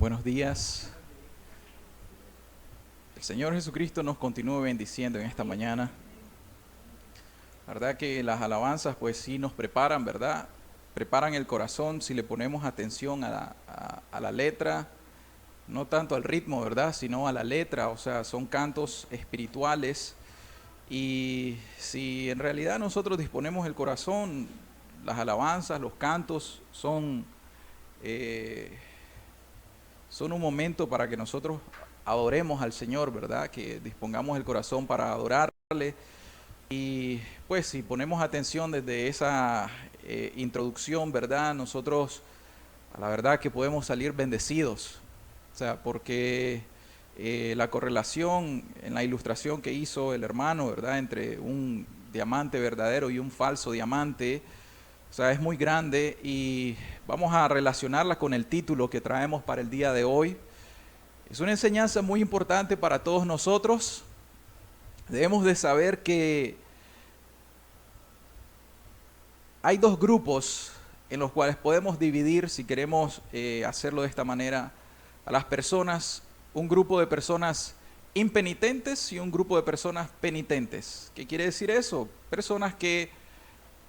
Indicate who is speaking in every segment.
Speaker 1: Buenos días. El Señor Jesucristo nos continúe bendiciendo en esta mañana. La verdad que las alabanzas pues sí nos preparan, ¿verdad? Preparan el corazón si le ponemos atención a la letra, no tanto al ritmo, ¿verdad? Sino a la letra, o sea, son cantos espirituales. Y si en realidad nosotros disponemos el corazón, las alabanzas, los cantos son un momento para que nosotros adoremos al Señor, ¿verdad? Que dispongamos el corazón para adorarle. Y pues si ponemos atención desde esa introducción, ¿verdad? Nosotros, a la verdad que podemos salir bendecidos. O sea, porque la correlación en la ilustración que hizo el hermano, ¿verdad? Entre un diamante verdadero y un falso diamante, o sea, es muy grande y vamos a relacionarla con el título que traemos para el día de hoy. Es una enseñanza muy importante para todos nosotros. Debemos de saber que hay dos grupos en los cuales podemos dividir, si queremos hacerlo de esta manera, a las personas, un grupo de personas impenitentes y un grupo de personas penitentes. ¿Qué quiere decir eso? Personas que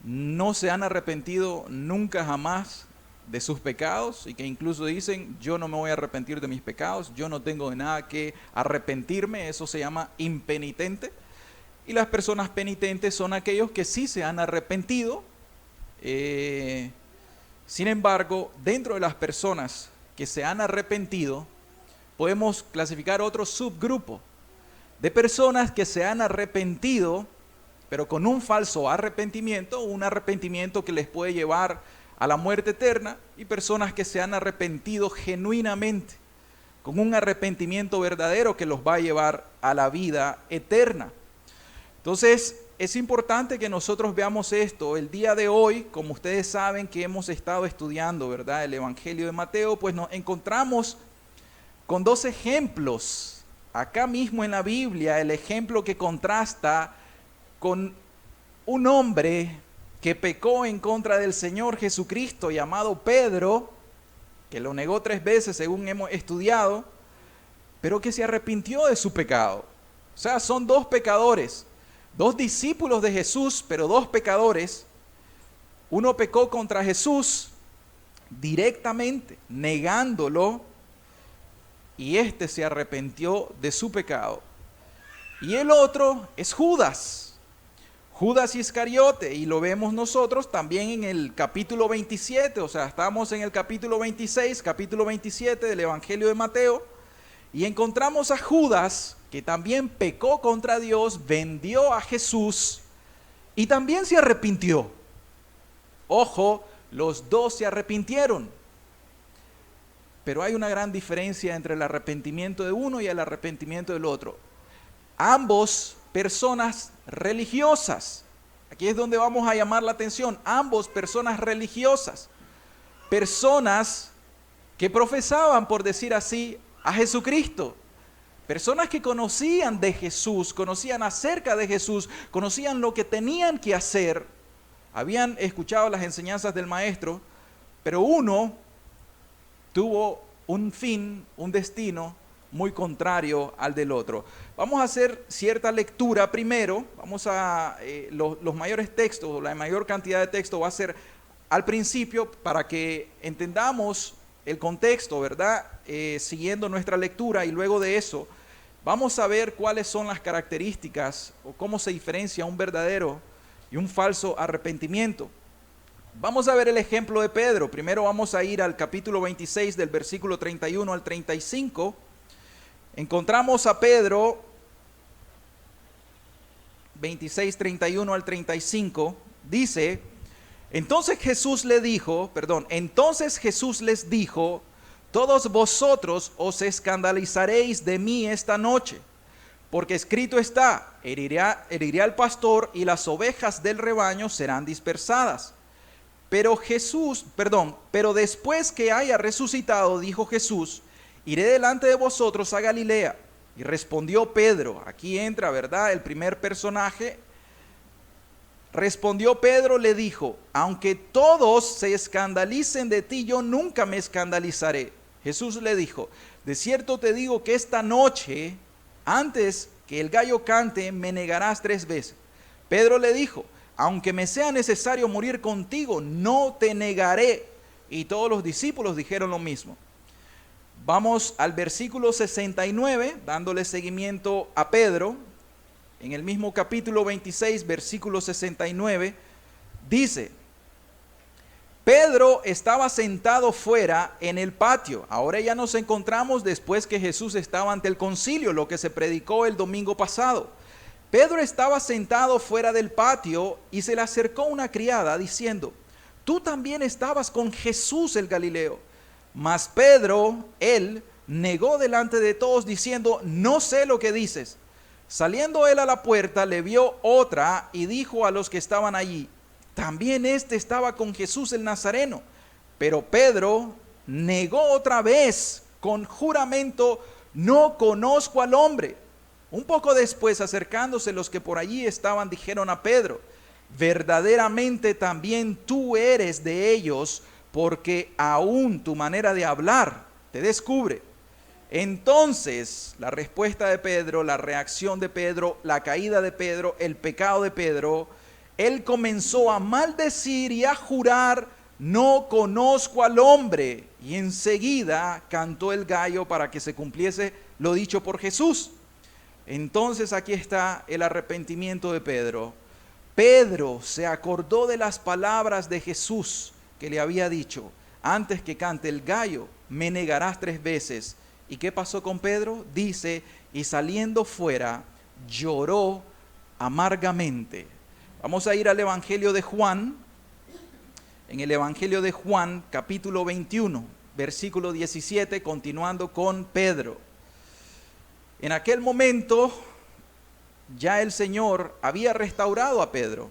Speaker 1: no se han arrepentido nunca jamás de sus pecados y que incluso dicen, yo no me voy a arrepentir de mis pecados, yo no tengo de nada que arrepentirme, eso se llama impenitente. Y las personas penitentes son aquellos que sí se han arrepentido. Sin embargo, dentro de las personas que se han arrepentido, podemos clasificar otro subgrupo de personas que se han arrepentido, pero con un falso arrepentimiento, un arrepentimiento que les puede llevar a la muerte eterna, y personas que se han arrepentido genuinamente, con un arrepentimiento verdadero que los va a llevar a la vida eterna. Entonces, es importante que nosotros veamos esto. El día de hoy, como ustedes saben que hemos estado estudiando, ¿verdad?, el Evangelio de Mateo, pues nos encontramos con dos ejemplos. Acá mismo en la Biblia, el ejemplo que contrasta con un hombre que pecó en contra del Señor Jesucristo, llamado Pedro, que lo negó 3 veces según hemos estudiado, pero que se arrepintió de su pecado. O sea, son dos pecadores, dos discípulos de Jesús, pero dos pecadores. Uno pecó contra Jesús directamente, negándolo, y este se arrepintió de su pecado. Y el otro es Judas Iscariote, y lo vemos nosotros también en el capítulo 27, o sea, estamos en el capítulo 26, capítulo 27 del Evangelio de Mateo, y encontramos a Judas, que también pecó contra Dios, vendió a Jesús, y también se arrepintió. Ojo, los dos se arrepintieron, pero hay una gran diferencia entre el arrepentimiento de uno y el arrepentimiento del otro. Ambos personas religiosas. Aquí es donde vamos a llamar la atención. Ambos personas religiosas. Personas que profesaban, por decir así, a Jesucristo. Personas que conocían de Jesús, conocían acerca de Jesús, conocían lo que tenían que hacer. Habían escuchado las enseñanzas del Maestro, pero uno tuvo un fin, un destino muy contrario al del otro. Vamos a hacer cierta lectura primero. Vamos a los mayores textos, la mayor cantidad de texto va a ser al principio para que entendamos el contexto, ¿verdad? Siguiendo nuestra lectura, y luego de eso vamos a ver cuáles son las características o cómo se diferencia un verdadero y un falso arrepentimiento. Vamos a ver el ejemplo de Pedro. Primero vamos a ir al capítulo 26 del versículo 31 al 35. Encontramos a Pedro, 26, 31 al 35, dice, entonces Jesús les dijo, todos vosotros os escandalizaréis de mí esta noche, porque escrito está, heriré al pastor y las ovejas del rebaño serán dispersadas. Pero después que haya resucitado, dijo Jesús, iré delante de vosotros a Galilea. Y respondió Pedro, aquí entra, ¿verdad?, el primer personaje. Respondió Pedro, le dijo, aunque todos se escandalicen de ti, yo nunca me escandalizaré. Jesús le dijo, de cierto te digo que esta noche, antes que el gallo cante, me negarás 3 veces. Pedro le dijo, aunque me sea necesario morir contigo, no te negaré. Y todos los discípulos dijeron lo mismo. Vamos al versículo 69, dándole seguimiento a Pedro. En el mismo capítulo 26, versículo 69, dice, Pedro estaba sentado fuera en el patio. Ahora ya nos encontramos después que Jesús estaba ante el concilio, lo que se predicó el domingo pasado. Pedro estaba sentado fuera del patio y se le acercó una criada diciendo, tú también estabas con Jesús el Galileo. Mas Pedro, él, negó delante de todos diciendo, no sé lo que dices. Saliendo él a la puerta, le vio otra y dijo a los que estaban allí, también este estaba con Jesús el Nazareno. Pero Pedro negó otra vez con juramento, no conozco al hombre. Un poco después, acercándose los que por allí estaban, dijeron a Pedro, verdaderamente también tú eres de ellos, porque aún tu manera de hablar te descubre. Entonces, la respuesta de Pedro, la reacción de Pedro, la caída de Pedro, el pecado de Pedro, él comenzó a maldecir y a jurar, no conozco al hombre. Y enseguida cantó el gallo para que se cumpliese lo dicho por Jesús. Entonces aquí está el arrepentimiento de Pedro. Pedro se acordó de las palabras de Jesús que le había dicho, antes que cante el gallo, me negarás 3 veces. ¿Y qué pasó con Pedro? Dice, y saliendo fuera, lloró amargamente. Vamos a ir al Evangelio de Juan. En el Evangelio de Juan, capítulo 21, versículo 17, continuando con Pedro. En aquel momento, ya el Señor había restaurado a Pedro.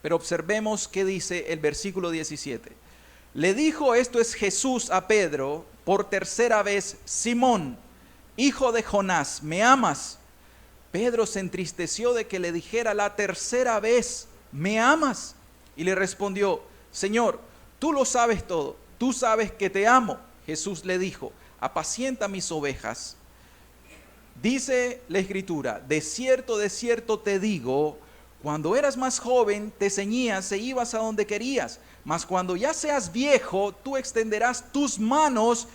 Speaker 1: Pero observemos qué dice el versículo 17. Le dijo, esto es Jesús a Pedro, por 3ª vez, Simón, hijo de Jonás, ¿me amas? Pedro se entristeció de que le dijera la 3ª vez, ¿me amas? Y le respondió, Señor, tú lo sabes todo, tú sabes que te amo. Jesús le dijo, apacienta mis ovejas. Dice la Escritura, de cierto te digo, cuando eras más joven te ceñías e ibas a donde querías, mas cuando ya seas viejo, tú extenderás tus manos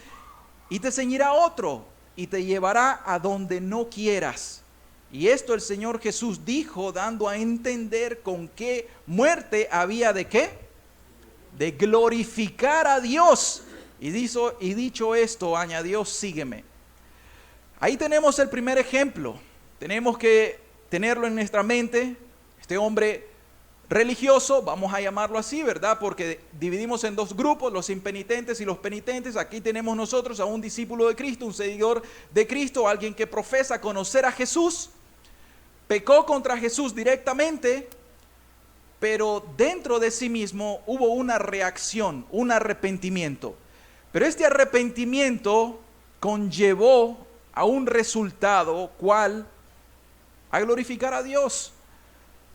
Speaker 1: y te ceñirá otro y te llevará a donde no quieras. Y esto el Señor Jesús dijo, dando a entender con qué muerte había de qué, de glorificar a Dios. Y dicho esto, añadió, sígueme. Ahí tenemos el primer ejemplo. Tenemos que tenerlo en nuestra mente. Este hombre religioso, vamos a llamarlo así, ¿verdad? Porque dividimos en 2 grupos, los impenitentes y los penitentes. Aquí tenemos nosotros a un discípulo de Cristo, un seguidor de Cristo, alguien que profesa conocer a Jesús. Pecó contra Jesús directamente, pero dentro de sí mismo hubo una reacción, un arrepentimiento. Pero este arrepentimiento conllevó a un resultado, ¿cuál? A glorificar a Dios.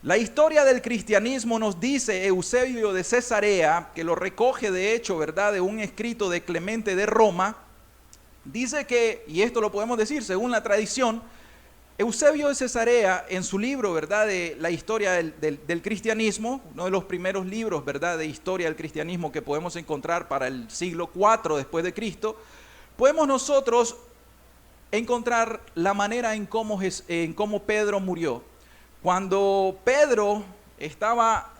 Speaker 1: La historia del cristianismo nos dice Eusebio de Cesarea, que lo recoge de hecho, ¿verdad?, de un escrito de Clemente de Roma. Dice que, y esto lo podemos decir según la tradición, Eusebio de Cesarea, en su libro, ¿verdad?, de la historia del cristianismo, uno de los primeros libros, ¿verdad?, de historia del cristianismo que podemos encontrar para el siglo IV después de Cristo, podemos nosotros encontrar la manera en cómo Pedro murió. Cuando Pedro estaba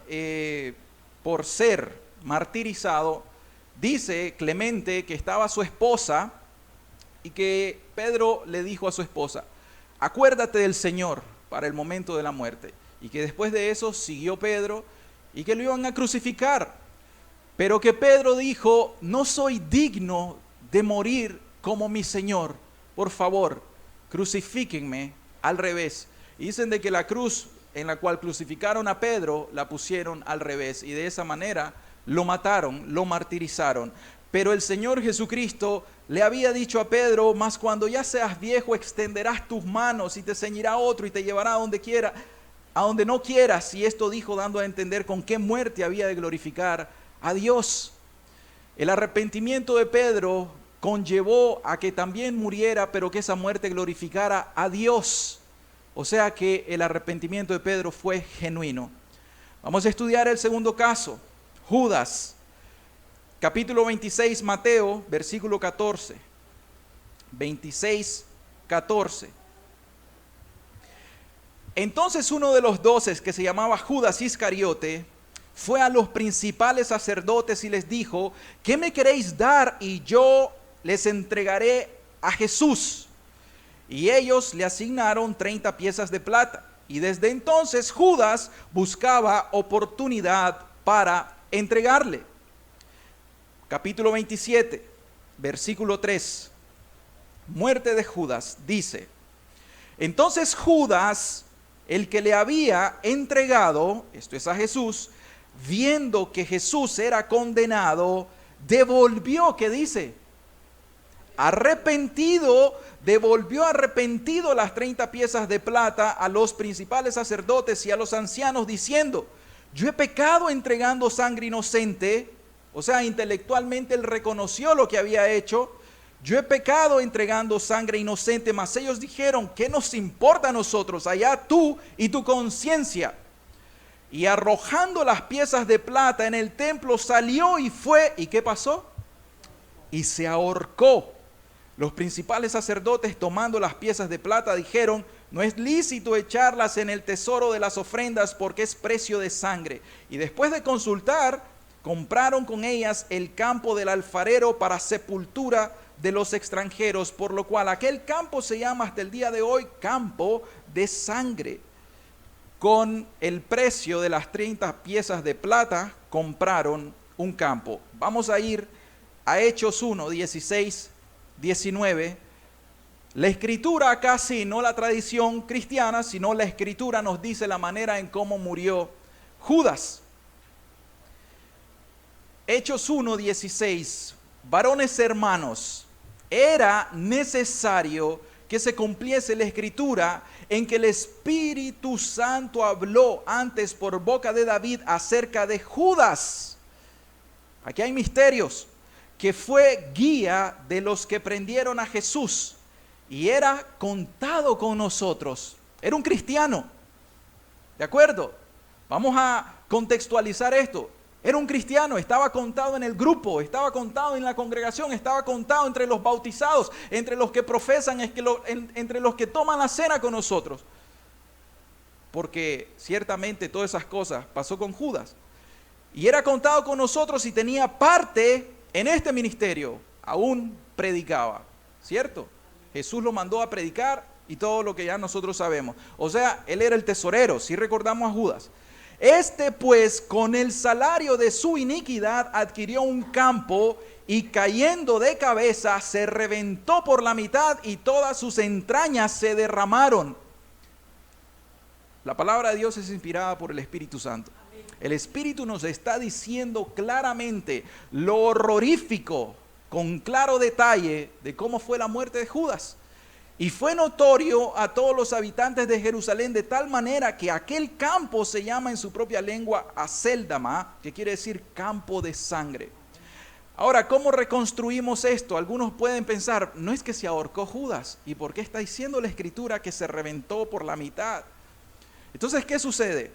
Speaker 1: por ser martirizado, dice Clemente que estaba su esposa y que Pedro le dijo a su esposa, acuérdate del Señor para el momento de la muerte. Y que después de eso siguió Pedro y que lo iban a crucificar. Pero que Pedro dijo, no soy digno de morir como mi Señor. Por favor, crucifíquenme al revés. Y dicen de que la cruz en la cual crucificaron a Pedro, la pusieron al revés. Y de esa manera lo mataron, lo martirizaron. Pero el Señor Jesucristo le había dicho a Pedro, mas cuando ya seas viejo extenderás tus manos y te ceñirá otro y te llevará a donde quiera, a donde no quieras. Y esto dijo dando a entender con qué muerte había de glorificar a Dios. El arrepentimiento de Pedro conllevó a que también muriera, pero que esa muerte glorificara a Dios. O sea que el arrepentimiento de Pedro fue genuino. Vamos a estudiar el segundo caso, Judas. Capítulo 26, Mateo, versículo 14. 26, 14. Entonces uno de los 12, que se llamaba Judas Iscariote, fue a los principales sacerdotes y les dijo: ¿qué me queréis dar y yo les entregaré a Jesús? Y ellos le asignaron 30 piezas de plata. Y desde entonces Judas buscaba oportunidad para entregarle. Capítulo 27, versículo 3. Muerte de Judas, dice: entonces Judas, el que le había entregado, esto es a Jesús, viendo que Jesús era condenado, devolvió, ¿qué dice? Arrepentido, devolvió arrepentido las 30 piezas de plata a los principales sacerdotes y a los ancianos, diciendo: yo he pecado entregando sangre inocente. O sea, intelectualmente él reconoció lo que había hecho. Yo he pecado entregando sangre inocente. Mas ellos dijeron: ¿qué nos importa a nosotros? Allá tú y tu conciencia. Y arrojando las piezas de plata en el templo, salió y fue. ¿Y qué pasó? Y se ahorcó. Los principales sacerdotes, tomando las piezas de plata, dijeron: no es lícito echarlas en el tesoro de las ofrendas, porque es precio de sangre. Y después de consultar, compraron con ellas el campo del alfarero para sepultura de los extranjeros, por lo cual aquel campo se llama hasta el día de hoy campo de sangre. Con el precio de las 30 piezas de plata compraron un campo. Vamos a ir a Hechos 1, 16, 19. La escritura acá sí, no la tradición cristiana, sino la escritura nos dice la manera en cómo murió Judas. Hechos 1, 16. Varones hermanos, era necesario que se cumpliese la escritura en que el Espíritu Santo habló antes por boca de David acerca de Judas. Aquí hay misterios. Que fue guía de los que prendieron a Jesús y era contado con nosotros. Era un cristiano. ¿De acuerdo? Vamos a contextualizar esto. Era un cristiano, estaba contado en el grupo, estaba contado en la congregación, estaba contado entre los bautizados, entre los que profesan, entre los que toman la cena con nosotros. Porque ciertamente todas esas cosas pasó con Judas. Y era contado con nosotros y tenía parte en este ministerio. Aún predicaba, ¿cierto? Jesús lo mandó a predicar y todo lo que ya nosotros sabemos. O sea, él era el tesorero, si recordamos a Judas. Este pues con el salario de su iniquidad adquirió un campo y cayendo de cabeza se reventó por la mitad y todas sus entrañas se derramaron. La palabra de Dios es inspirada por el Espíritu Santo. El Espíritu nos está diciendo claramente lo horrorífico, con claro detalle de cómo fue la muerte de Judas. Y fue notorio a todos los habitantes de Jerusalén de tal manera que aquel campo se llama en su propia lengua Acéldama, que quiere decir campo de sangre. Ahora, ¿cómo reconstruimos esto? Algunos pueden pensar, no es que se ahorcó Judas. ¿Y por qué está diciendo la Escritura que se reventó por la mitad? Entonces, ¿qué sucede?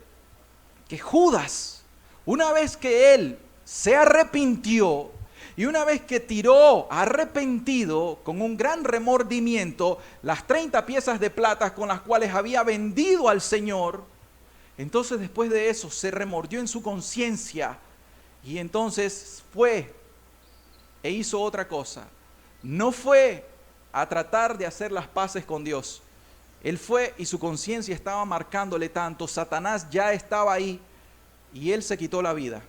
Speaker 1: Que Judas, una vez que él se arrepintió, y una vez que tiró arrepentido con un gran remordimiento las 30 piezas de plata con las cuales había vendido al Señor, entonces después de eso se remordió en su conciencia y entonces fue e hizo otra cosa. No fue a tratar de hacer las paces con Dios. Él fue y su conciencia estaba marcándole tanto. Satanás ya estaba ahí y él se quitó la vida.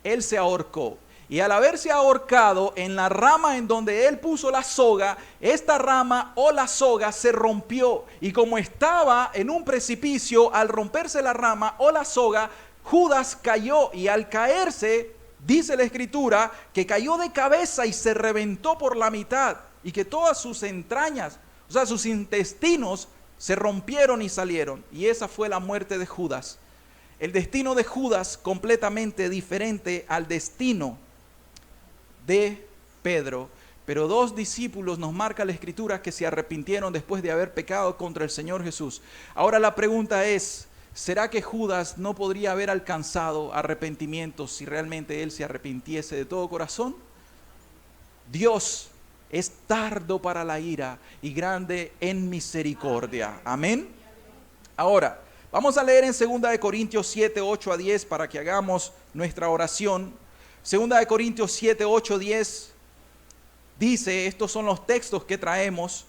Speaker 1: Él se ahorcó. Y al haberse ahorcado en la rama en donde él puso la soga, esta rama o la soga se rompió. Y como estaba en un precipicio, al romperse la rama o la soga, Judas cayó. Y al caerse, dice la Escritura, que cayó de cabeza y se reventó por la mitad. Y que todas sus entrañas, o sea, sus intestinos, se rompieron y salieron. Y esa fue la muerte de Judas. El destino de Judas completamente diferente al destino de Pedro. Pero 2 discípulos nos marca la Escritura que se arrepintieron después de haber pecado contra el Señor Jesús. Ahora la pregunta es, ¿será que Judas no podría haber alcanzado arrepentimiento si realmente él se arrepintiese de todo corazón? Dios es tardo para la ira y grande en misericordia. Amén. Ahora, vamos a leer en 2 Corintios 7, 8 a 10 para que hagamos nuestra oración. 2 Corintios 7, 8, 10 dice, estos son los textos que traemos.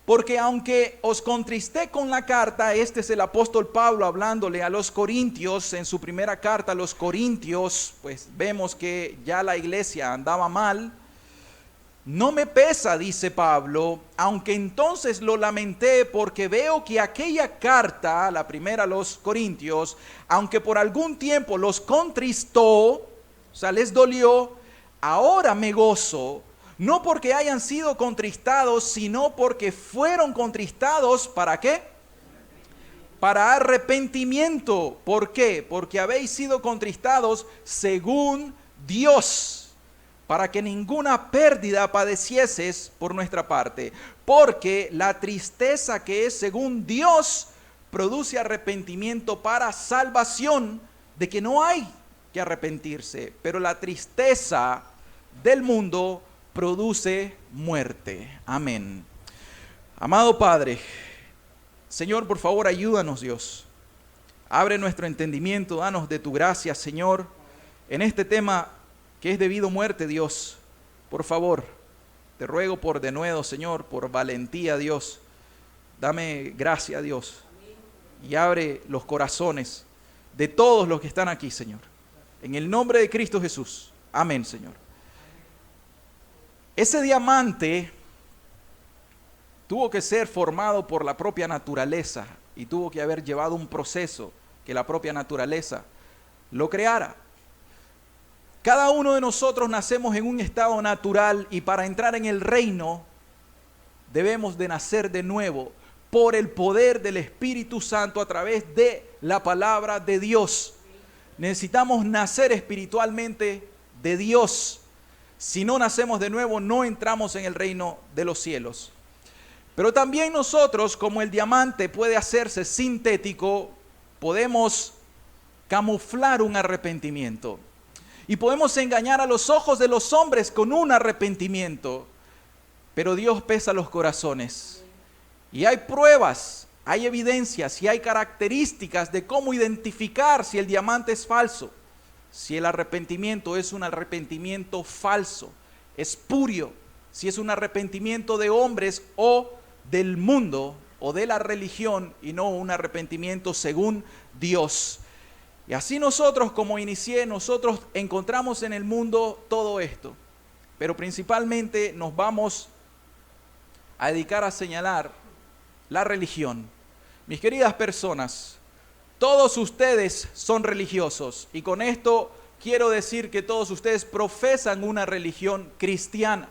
Speaker 1: Porque aunque os contristé con la carta, este es el apóstol Pablo hablándole a los corintios, en su primera carta a los corintios, pues vemos que ya la iglesia andaba mal. No me pesa, dice Pablo, aunque entonces lo lamenté porque veo que aquella carta, la primera a los corintios, aunque por algún tiempo los contristó, o sea, les dolió, ahora me gozo. No porque hayan sido contristados, sino porque fueron contristados, ¿para qué? Para arrepentimiento. ¿Por qué? Porque habéis sido contristados según Dios, para que ninguna pérdida padecieses por nuestra parte. Porque la tristeza que es según Dios produce arrepentimiento para salvación, de que no hay que arrepentirse. Pero la tristeza del mundo produce muerte. Amén. Amado Padre, Señor, por favor, ayúdanos, Dios. Abre nuestro entendimiento, danos de tu gracia, Señor, en este tema que es debido a muerte, Dios. Por favor, te ruego por denuedo, Señor, por valentía, Dios. Dame gracia, Dios, y abre los corazones de todos los que están aquí, Señor. En el nombre de Cristo Jesús. Amén, Señor. Ese diamante tuvo que ser formado por la propia naturaleza y tuvo que haber llevado un proceso que la propia naturaleza lo creara. Cada uno de nosotros nacemos en un estado natural y para entrar en el reino debemos de nacer de nuevo por el poder del Espíritu Santo a través de la palabra de Dios. Necesitamos nacer espiritualmente de Dios. Si no nacemos de nuevo, no entramos en el reino de los cielos. Pero también nosotros, como el diamante puede hacerse sintético, podemos camuflar un arrepentimiento. Y podemos engañar a los ojos de los hombres con un arrepentimiento. Pero Dios pesa los corazones. Y hay pruebas, hay evidencias y hay características de cómo identificar si el diamante es falso. Si el arrepentimiento es un arrepentimiento falso, espurio, si es un arrepentimiento de hombres o del mundo o de la religión y no un arrepentimiento según Dios. Y así nosotros, como inicié, nosotros encontramos en el mundo todo esto, pero principalmente nos vamos a dedicar a señalar la religión. Mis queridas personas, todos ustedes son religiosos y con esto quiero decir que todos ustedes profesan una religión cristiana.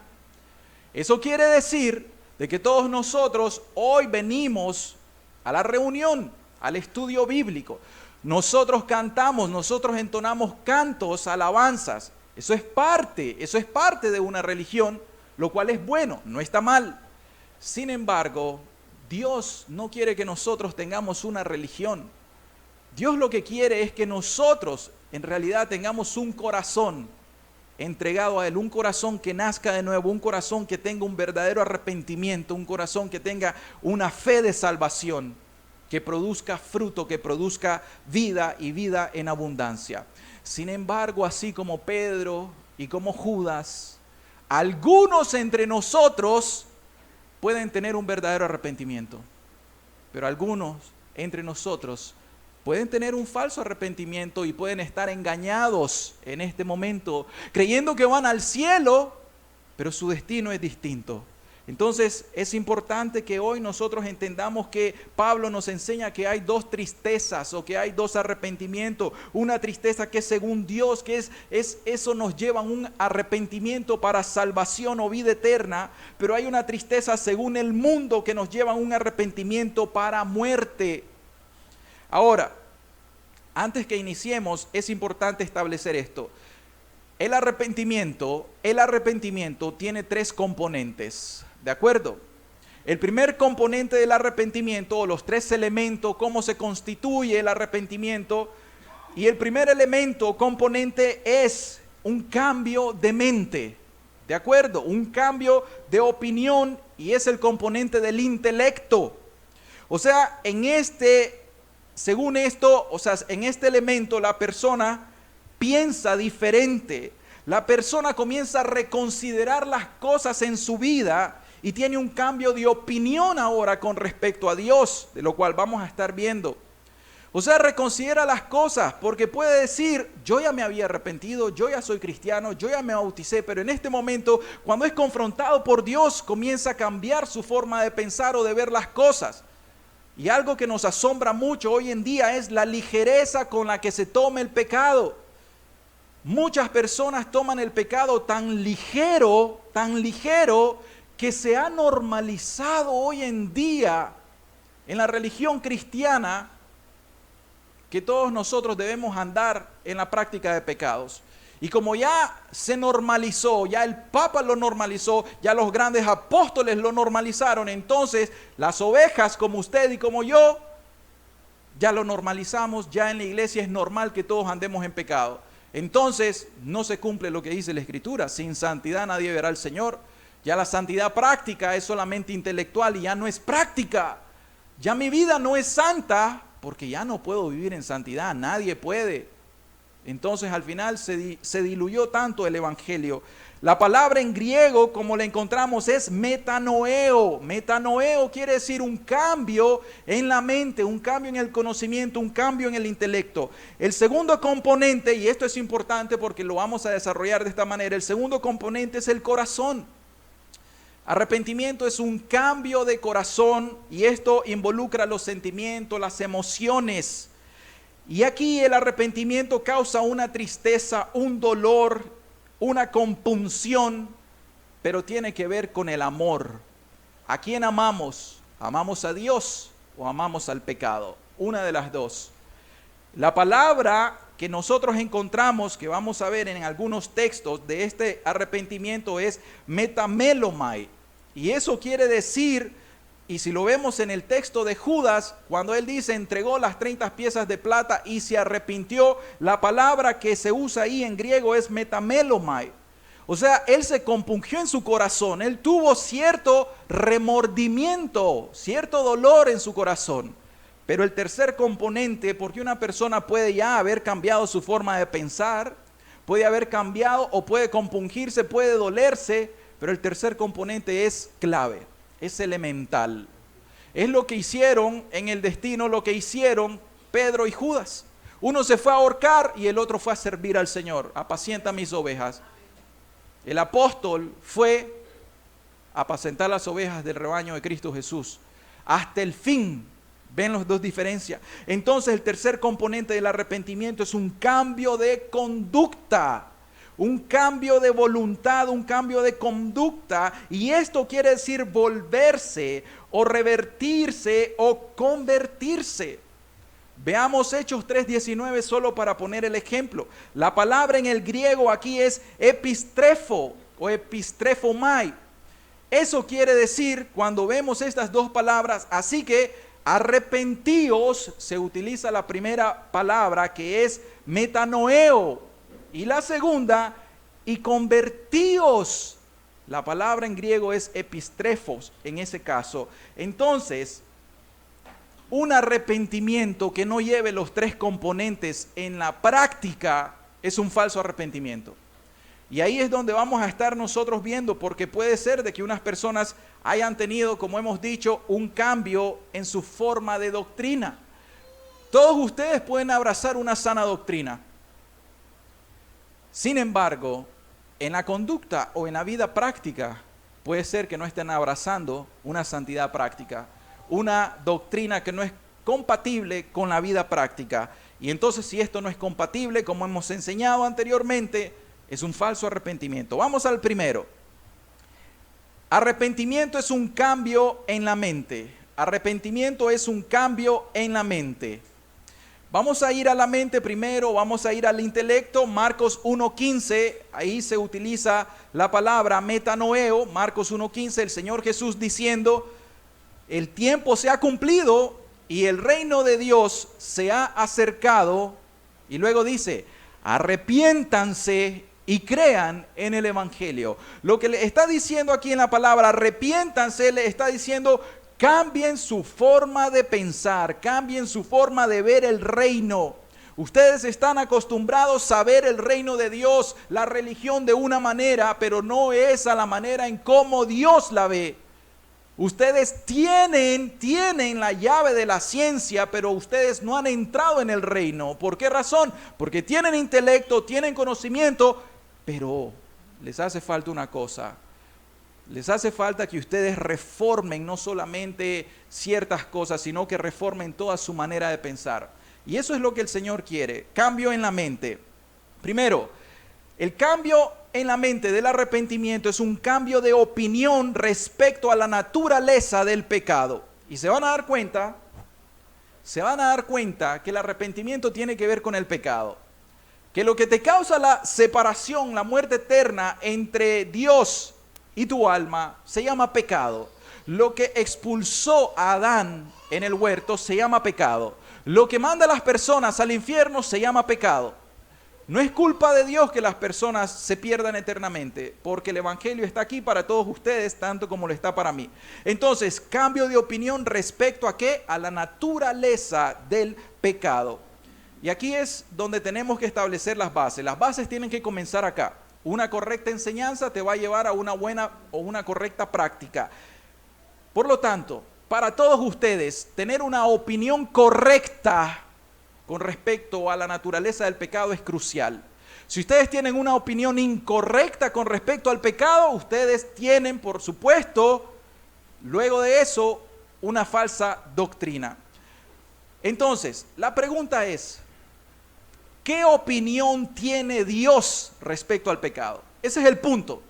Speaker 1: Eso quiere decir de que todos nosotros hoy venimos a la reunión, al estudio bíblico. Nosotros cantamos, nosotros entonamos cantos, alabanzas. Eso es parte de una religión, lo cual es bueno, no está mal. Sin embargo, Dios no quiere que nosotros tengamos una religión. Dios lo que quiere es que nosotros en realidad tengamos un corazón entregado a Él, un corazón que nazca de nuevo, un corazón que tenga un verdadero arrepentimiento, un corazón que tenga una fe de salvación, que produzca fruto, que produzca vida y vida en abundancia. Sin embargo, así como Pedro y como Judas, algunos entre nosotros pueden tener un verdadero arrepentimiento, pero algunos entre nosotros pueden tener un falso arrepentimiento y pueden estar engañados en este momento, creyendo que van al cielo, pero su destino es distinto. Entonces es importante que hoy nosotros entendamos que Pablo nos enseña que hay dos tristezas o que hay dos arrepentimientos. Una tristeza que es según Dios, que eso nos lleva a un arrepentimiento para salvación o vida eterna, pero hay una tristeza según el mundo que nos lleva a un arrepentimiento para muerte. Ahora, antes que iniciemos, es importante establecer esto. el arrepentimiento tiene tres componentes, ¿de acuerdo? El primer componente del arrepentimiento, o los tres elementos, cómo se constituye el arrepentimiento. Y el primer elemento o componente es un cambio de mente, ¿de acuerdo? Un cambio de opinión, y es el componente del intelecto. O sea, según esto, o sea, en este elemento la persona piensa diferente. La persona comienza a reconsiderar las cosas en su vida y tiene un cambio de opinión ahora con respecto a Dios, de lo cual vamos a estar viendo. O sea, reconsidera las cosas, porque puede decir, yo ya me había arrepentido, yo ya soy cristiano, yo ya me bauticé, pero en este momento, cuando es confrontado por Dios, comienza a cambiar su forma de pensar o de ver las cosas. Y algo que nos asombra mucho hoy en día es la ligereza con la que se toma el pecado. Muchas personas toman el pecado tan ligero, que se ha normalizado hoy en día en la religión cristiana, que todos nosotros debemos andar en la práctica de pecados. Y como ya se normalizó, ya el Papa lo normalizó, ya los grandes apóstoles lo normalizaron, entonces las ovejas como usted y como yo, ya lo normalizamos, ya en la iglesia es normal que todos andemos en pecado. Entonces no se cumple lo que dice la Escritura, sin santidad nadie verá al Señor. Ya la santidad práctica es solamente intelectual y ya no es práctica. Ya mi vida no es santa, porque ya no puedo vivir en santidad, nadie puede. Entonces al final se diluyó tanto el evangelio. La palabra en griego, como la encontramos, es metanoeo. Metanoeo quiere decir un cambio en la mente, un cambio en el conocimiento, un cambio en el intelecto. El segundo componente, y esto es importante porque lo vamos a desarrollar de esta manera, el segundo componente es el corazón. Arrepentimiento es un cambio de corazón, y esto involucra los sentimientos, las emociones. Y aquí el arrepentimiento causa una tristeza, un dolor, una compunción, pero tiene que ver con el amor. ¿A quién amamos? ¿Amamos a Dios o amamos al pecado? Una de las dos. La palabra que nosotros encontramos, que vamos a ver en algunos textos de este arrepentimiento, es metamelomai. Y eso quiere decir, y si lo vemos en el texto de Judas, cuando él dice entregó las 30 piezas de plata y se arrepintió, la palabra que se usa ahí en griego es metamelomai. O sea, él se compungió en su corazón, él tuvo cierto remordimiento, cierto dolor en su corazón. Pero el tercer componente, porque una persona puede ya haber cambiado su forma de pensar, puede haber cambiado o puede compungirse, puede dolerse, pero el tercer componente es clave, es elemental. Es lo que hicieron en el destino, lo que hicieron Pedro y Judas. Uno se fue a ahorcar y el otro fue a servir al Señor. Apacienta mis ovejas. El apóstol fue a apacentar las ovejas del rebaño de Cristo Jesús hasta el fin. ¿Ven las dos diferencias? Entonces el tercer componente del arrepentimiento es un cambio de conducta, un cambio de voluntad, un cambio de conducta, y esto quiere decir volverse o revertirse o convertirse. Veamos Hechos 3:19 solo para poner el ejemplo. La palabra en el griego aquí es epistrefo o epistrefomai. Eso quiere decir, cuando vemos estas dos palabras, así que arrepentíos, se utiliza la primera palabra que es metanoeo, y la segunda, y convertíos. La palabra en griego es epistrefos en ese caso. Entonces, un arrepentimiento que no lleve los tres componentes en la práctica es un falso arrepentimiento. Y ahí es donde vamos a estar nosotros viendo, porque puede ser de que unas personas hayan tenido, como hemos dicho, un cambio en su forma de doctrina. Todos ustedes pueden abrazar una sana doctrina. Sin embargo, en la conducta o en la vida práctica, puede ser que no estén abrazando una santidad práctica, una doctrina que no es compatible con la vida práctica. Y entonces, si esto no es compatible, como hemos enseñado anteriormente, es un falso arrepentimiento. Vamos al primero. Arrepentimiento es un cambio en la mente. Arrepentimiento es un cambio en la mente. Vamos a ir a la mente primero, vamos a ir al intelecto. Marcos 1:15, ahí se utiliza la palabra metanoeo. Marcos 1:15, el Señor Jesús diciendo, el tiempo se ha cumplido y el reino de Dios se ha acercado. Y luego dice, arrepiéntanse y crean en el Evangelio. Lo que le está diciendo aquí en la palabra arrepiéntanse, le está diciendo cambien su forma de pensar, cambien su forma de ver el reino. Ustedes están acostumbrados a ver el reino de Dios, la religión de una manera, pero no es a la manera en cómo Dios la ve. Ustedes tienen la llave de la ciencia, pero ustedes no han entrado en el reino. ¿Por qué razón? Porque tienen intelecto, tienen conocimiento, pero les hace falta una cosa. Les hace falta que ustedes reformen no solamente ciertas cosas, sino que reformen toda su manera de pensar. Y eso es lo que el Señor quiere, cambio en la mente. Primero, el cambio en la mente del arrepentimiento es un cambio de opinión respecto a la naturaleza del pecado. Y se van a dar cuenta que el arrepentimiento tiene que ver con el pecado. Que lo que te causa la separación, la muerte eterna entre Dios y tu alma se llama pecado. Lo que expulsó a Adán en el huerto se llama pecado. Lo que manda a las personas al infierno se llama pecado. No es culpa de Dios que las personas se pierdan eternamente, porque el Evangelio está aquí para todos ustedes, tanto como lo está para mí. Entonces, cambio de opinión respecto a ¿qué? A la naturaleza del pecado. Y aquí es donde tenemos que establecer las bases. Las bases tienen que comenzar acá. Una correcta enseñanza te va a llevar a una buena o una correcta práctica. Por lo tanto, para todos ustedes, tener una opinión correcta con respecto a la naturaleza del pecado es crucial. Si ustedes tienen una opinión incorrecta con respecto al pecado, ustedes tienen, por supuesto, luego de eso, una falsa doctrina. Entonces, la pregunta es, ¿qué opinión tiene Dios respecto al pecado? Ese es el punto.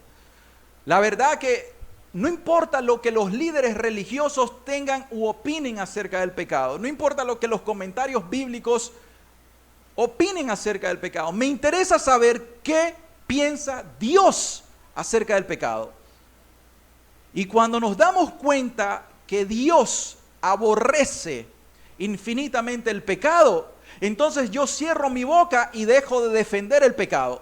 Speaker 1: La verdad que no importa lo que los líderes religiosos tengan u opinen acerca del pecado. No importa lo que los comentarios bíblicos opinen acerca del pecado. Me interesa saber qué piensa Dios acerca del pecado. Y cuando nos damos cuenta que Dios aborrece infinitamente el pecado, entonces yo cierro mi boca y dejo de defender el pecado.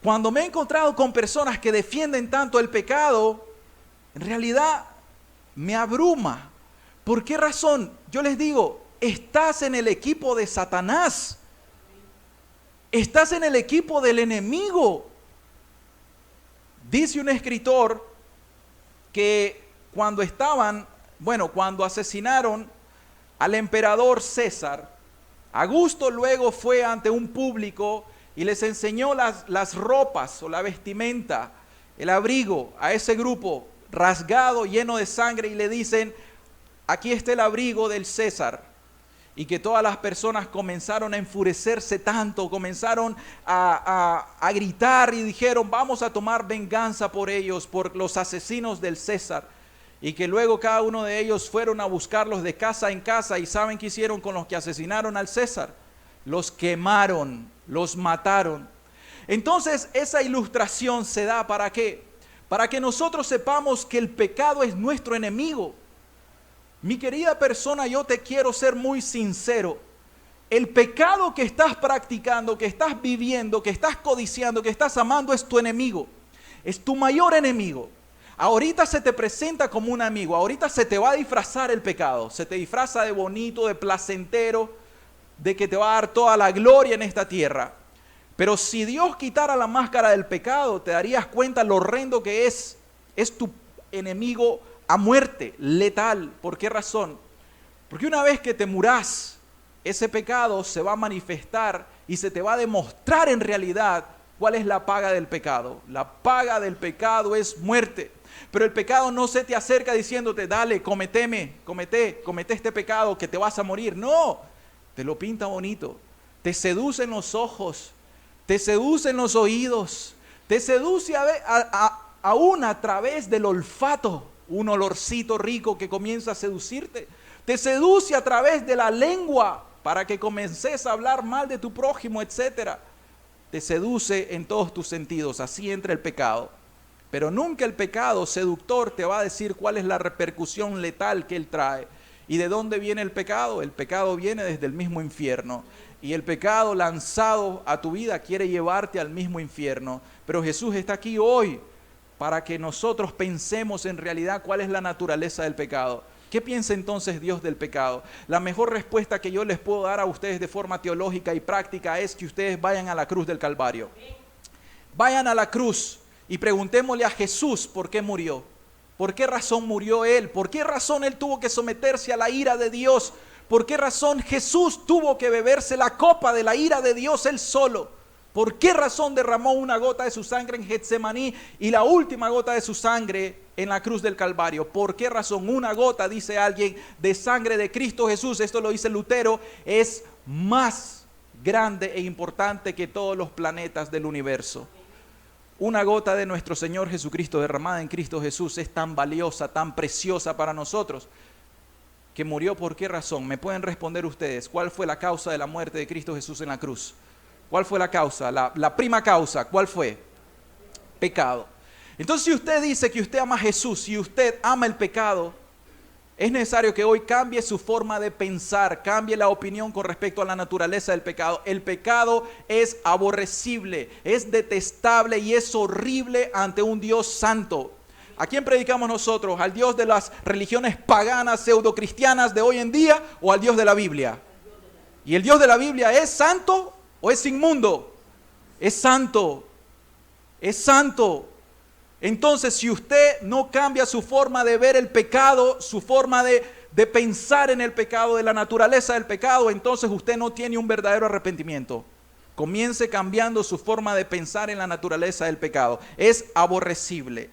Speaker 1: Cuando me he encontrado con personas que defienden tanto el pecado, en realidad me abruma. ¿Por qué razón? Yo les digo, estás en el equipo de Satanás. Estás en el equipo del enemigo. Dice un escritor que cuando asesinaron al emperador César, Augusto luego fue ante un público y les enseñó las ropas o la vestimenta, el abrigo a ese grupo rasgado, lleno de sangre, y le dicen, aquí está el abrigo del César. Y que todas las personas comenzaron a enfurecerse tanto, comenzaron a gritar y dijeron, vamos a tomar venganza por ellos, por los asesinos del César. Y que luego cada uno de ellos fueron a buscarlos de casa en casa. ¿Y saben qué hicieron con los que asesinaron al César? Los quemaron, los mataron. Entonces esa ilustración se da ¿para qué? Para que nosotros sepamos que el pecado es nuestro enemigo. Mi querida persona, yo te quiero ser muy sincero. El pecado que estás practicando, que estás viviendo, que estás codiciando, que estás amando es tu enemigo. Es tu mayor enemigo. Ahorita se te presenta como un amigo, ahorita se te va a disfrazar el pecado, se te disfraza de bonito, de placentero, de que te va a dar toda la gloria en esta tierra. Pero si Dios quitara la máscara del pecado, te darías cuenta lo horrendo que es tu enemigo a muerte, letal. ¿Por qué razón? Porque una vez que te murás, ese pecado se va a manifestar y se te va a demostrar en realidad cuál es la paga del pecado. La paga del pecado es muerte. Pero el pecado no se te acerca diciéndote, dale, comete este pecado que te vas a morir. No, te lo pinta bonito. Te seduce en los ojos, te seduce en los oídos, te seduce aún a través del olfato. Un olorcito rico que comienza a seducirte. Te seduce a través de la lengua. para que comences a hablar mal de tu prójimo, etcétera. Te seduce en todos tus sentidos, así entra el pecado. Pero nunca el pecado seductor te va a decir cuál es la repercusión letal que él trae. ¿Y de dónde viene el pecado? El pecado viene desde el mismo infierno. Y el pecado lanzado a tu vida quiere llevarte al mismo infierno. Pero Jesús está aquí hoy para que nosotros pensemos en realidad cuál es la naturaleza del pecado. ¿Qué piensa entonces Dios del pecado? La mejor respuesta que yo les puedo dar a ustedes de forma teológica y práctica es que ustedes vayan a la cruz del Calvario. Vayan a la cruz y preguntémosle a Jesús por qué murió. ¿Por qué razón murió Él? ¿Por qué razón Él tuvo que someterse a la ira de Dios? ¿Por qué razón Jesús tuvo que beberse la copa de la ira de Dios Él solo? ¿Por qué razón derramó una gota de su sangre en Getsemaní y la última gota de su sangre en la cruz del Calvario? ¿Por qué razón una gota, dice alguien, de sangre de Cristo Jesús, esto lo dice Lutero, es más grande e importante que todos los planetas del universo? Una gota de nuestro Señor Jesucristo derramada en Cristo Jesús es tan valiosa, tan preciosa para nosotros, que murió. ¿Por qué razón? ¿Me pueden responder ustedes? ¿Cuál fue la causa de la muerte de Cristo Jesús en la cruz? ¿Cuál fue la causa? La prima causa, ¿cuál fue? Pecado. Entonces, si usted dice que usted ama a Jesús y usted ama el pecado, es necesario que hoy cambie su forma de pensar, cambie la opinión con respecto a la naturaleza del pecado. El pecado es aborrecible, es detestable y es horrible ante un Dios santo. ¿A quién predicamos nosotros? ¿Al Dios de las religiones paganas, pseudocristianas de hoy en día o al Dios de la Biblia? ¿Y el Dios de la Biblia es santo o es inmundo? Es santo, es santo. Entonces, si usted no cambia su forma de ver el pecado, su forma de pensar en el pecado, de la naturaleza del pecado, entonces usted no tiene un verdadero arrepentimiento. Comience cambiando su forma de pensar en la naturaleza del pecado. Es aborrecible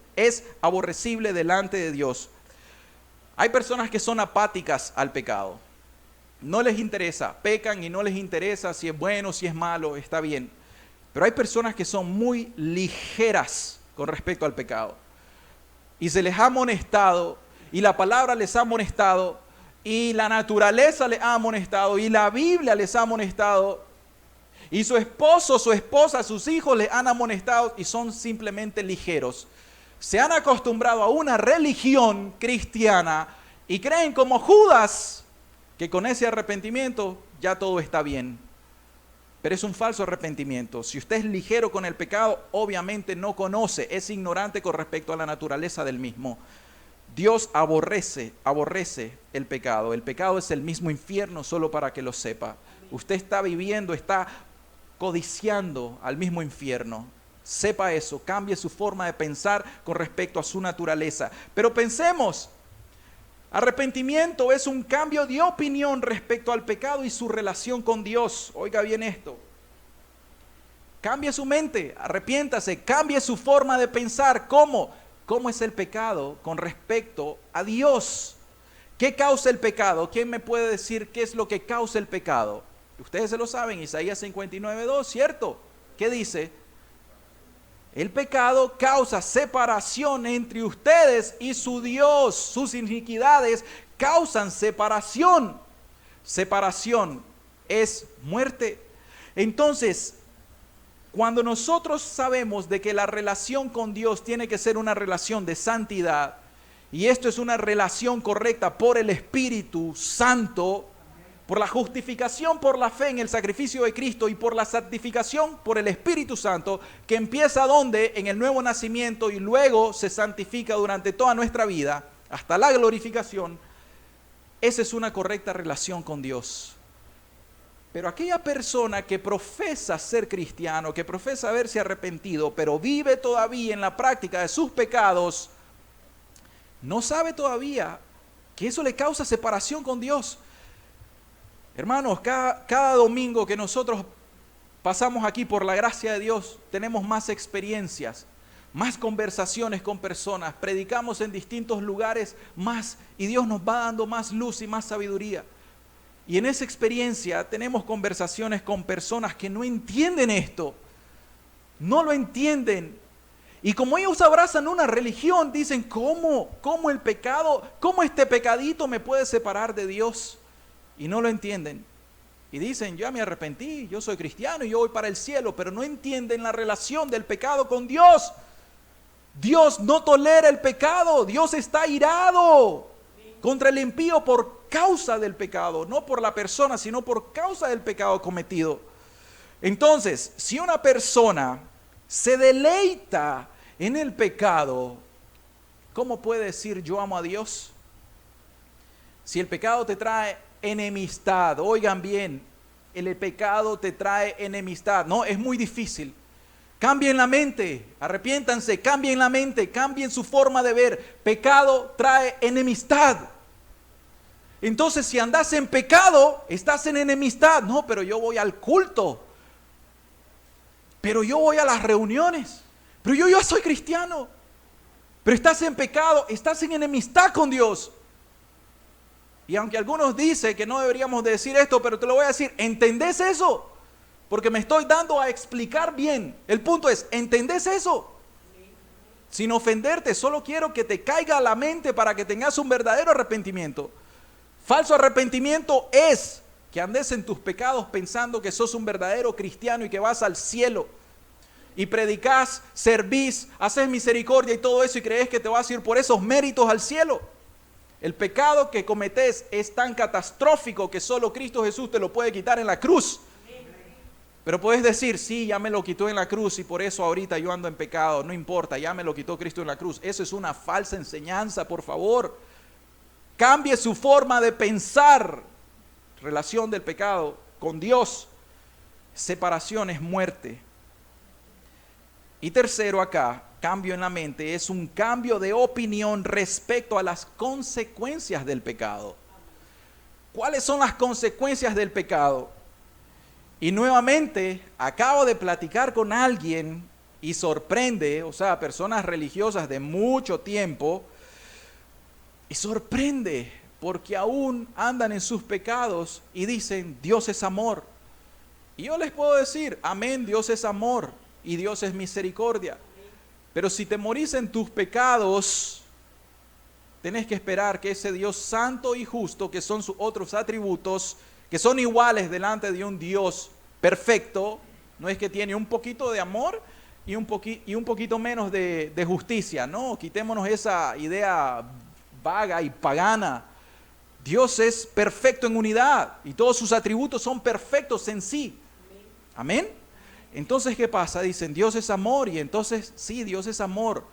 Speaker 1: delante de Dios. Hay personas que son apáticas al pecado. No les interesa, pecan y no les interesa si es bueno, si es malo, está bien. Pero hay personas que son muy ligeras con respecto al pecado. Y se les ha amonestado, y la palabra les ha amonestado, y la naturaleza les ha amonestado, y la Biblia les ha amonestado, y su esposo, su esposa, sus hijos les han amonestado, y son simplemente ligeros. Se han acostumbrado a una religión cristiana, y creen como Judas, que con ese arrepentimiento ya todo está bien. Pero es un falso arrepentimiento. Si usted es ligero con el pecado, obviamente no conoce, es ignorante con respecto a la naturaleza del mismo. Dios aborrece el pecado. El pecado es el mismo infierno, solo para que lo sepa. Usted está viviendo, está codiciando al mismo infierno. Sepa eso, cambie su forma de pensar con respecto a su naturaleza. Pero pensemos, arrepentimiento es un cambio de opinión respecto al pecado y su relación con Dios. Oiga bien esto. Cambie su mente, arrepiéntase, cambie su forma de pensar. ¿Cómo? ¿Cómo es el pecado con respecto a Dios? ¿Qué causa el pecado? ¿Quién me puede decir qué es lo que causa el pecado? Ustedes se lo saben, Isaías 59:2, ¿cierto? ¿Qué dice? El pecado causa separación entre ustedes y su Dios. Sus iniquidades causan separación. Separación es muerte. Entonces, cuando nosotros sabemos de que la relación con Dios tiene que ser una relación de santidad, y esto es una relación correcta por el Espíritu Santo, por la justificación por la fe en el sacrificio de Cristo y por la santificación por el Espíritu Santo, que empieza ¿dónde? En el nuevo nacimiento y luego se santifica durante toda nuestra vida hasta la glorificación. Esa es una correcta relación con Dios. Pero aquella persona que profesa ser cristiano, que profesa haberse arrepentido, pero vive todavía en la práctica de sus pecados, no sabe todavía que eso le causa separación con Dios. Hermanos, cada domingo que nosotros pasamos aquí por la gracia de Dios, tenemos más experiencias, más conversaciones con personas, predicamos en distintos lugares más y Dios nos va dando más luz y más sabiduría. Y en esa experiencia tenemos conversaciones con personas que no entienden esto, no lo entienden. Y como ellos abrazan una religión, dicen, ¿cómo el pecado, cómo este pecadito me puede separar de Dios? Y no lo entienden. y dicen, ya me arrepentí, yo soy cristiano y yo voy para el cielo, pero no entienden la relación del pecado con Dios. Dios no tolera el pecado, Dios está airado contra el impío por causa del pecado, no por la persona, sino por causa del pecado cometido. Entonces, si una persona se deleita en el pecado, ¿cómo puede decir yo amo a Dios? Si el pecado te trae enemistad, oigan bien, el pecado te trae enemistad. No, es muy difícil. Cambien la mente, arrepiéntanse, cambien la mente, cambien su forma de ver. Pecado trae enemistad. Entonces, si andas en pecado, estás en enemistad. No, pero yo voy al culto. Pero yo voy a las reuniones. Pero yo soy cristiano. Pero estás en pecado, estás en enemistad con Dios. Y aunque algunos dicen que no deberíamos decir esto, pero te lo voy a decir, ¿entendés eso? Porque me estoy dando a explicar bien. El punto es, ¿entendés eso? Sin ofenderte, solo quiero que te caiga a la mente para que tengas un verdadero arrepentimiento. Falso arrepentimiento es que andes en tus pecados pensando que sos un verdadero cristiano y que vas al cielo. Y predicás, servís, haces misericordia y todo eso y crees que te vas a ir por esos méritos al cielo. El pecado que cometés es tan catastrófico que solo Cristo Jesús te lo puede quitar en la cruz. Pero puedes decir, sí, ya me lo quitó en la cruz y por eso ahorita yo ando en pecado. No importa, ya me lo quitó Cristo en la cruz. Eso es una falsa enseñanza, por favor. Cambie su forma de pensar. Relación del pecado con Dios. Separación es muerte. Y tercero acá, cambio en la mente, es un cambio de opinión respecto a las consecuencias del pecado. ¿Cuáles son las consecuencias del pecado? Y nuevamente, acabo de platicar con alguien y sorprende, o sea, personas religiosas de mucho tiempo, y sorprende porque aún andan en sus pecados y dicen, Dios es amor. Y yo les puedo decir, amén, Dios es amor y Dios es misericordia. Pero si te morís en tus pecados, tenés que esperar que ese Dios santo y justo, que son sus otros atributos, que son iguales delante de un Dios perfecto, no es que tiene un poquito de amor y un poquito menos de justicia, no, quitémonos esa idea vaga y pagana. Dios es perfecto en unidad y todos sus atributos son perfectos en sí. Amén. Entonces, ¿qué pasa? Dicen, Dios es amor y entonces, sí, Dios es amor,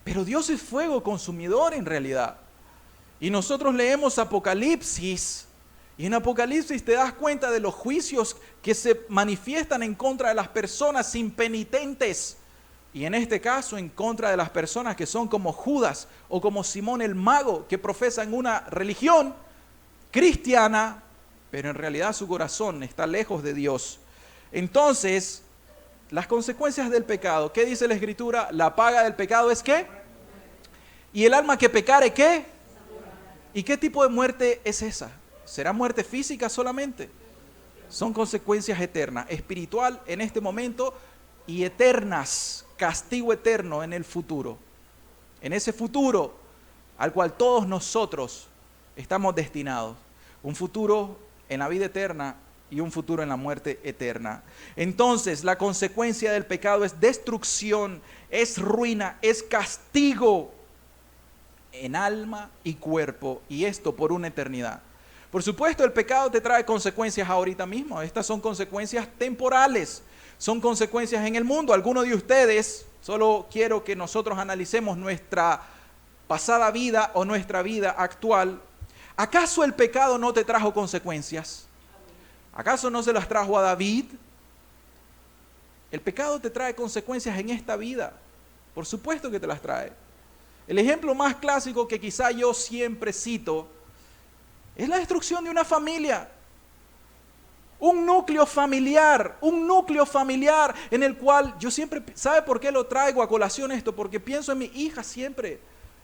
Speaker 1: pero Dios es fuego consumidor en realidad. Y nosotros leemos Apocalipsis y en Apocalipsis te das cuenta de los juicios que se manifiestan en contra de las personas impenitentes. Y en este caso en contra de las personas que son como Judas o como Simón el Mago, que profesan una religión cristiana, pero en realidad su corazón está lejos de Dios. Entonces, las consecuencias del pecado, ¿qué dice la Escritura? La paga del pecado es ¿qué? ¿Y el alma que pecare qué? ¿Y qué tipo de muerte es esa? ¿Será muerte física solamente? Son consecuencias eternas, espiritual en este momento y eternas, castigo eterno en el futuro. En ese futuro al cual todos nosotros estamos destinados. Un futuro en la vida eterna y un futuro en la muerte eterna. Entonces, la consecuencia del pecado es destrucción, es ruina, es castigo en alma y cuerpo, y esto por una eternidad. Por supuesto, el pecado te trae consecuencias ahorita mismo. Estas son consecuencias temporales, son consecuencias en el mundo. Algunos de ustedes, solo quiero que nosotros analicemos nuestra pasada vida o nuestra vida actual. ¿Acaso el pecado no te trajo consecuencias? ¿Acaso no se las trajo a David? El pecado te trae consecuencias en esta vida. Por supuesto que te las trae. El ejemplo más clásico que quizá yo siempre cito es la destrucción de una familia. Un núcleo familiar en el cual yo siempre, ¿sabe por qué lo traigo a colación esto? Porque pienso en mi hija siempre.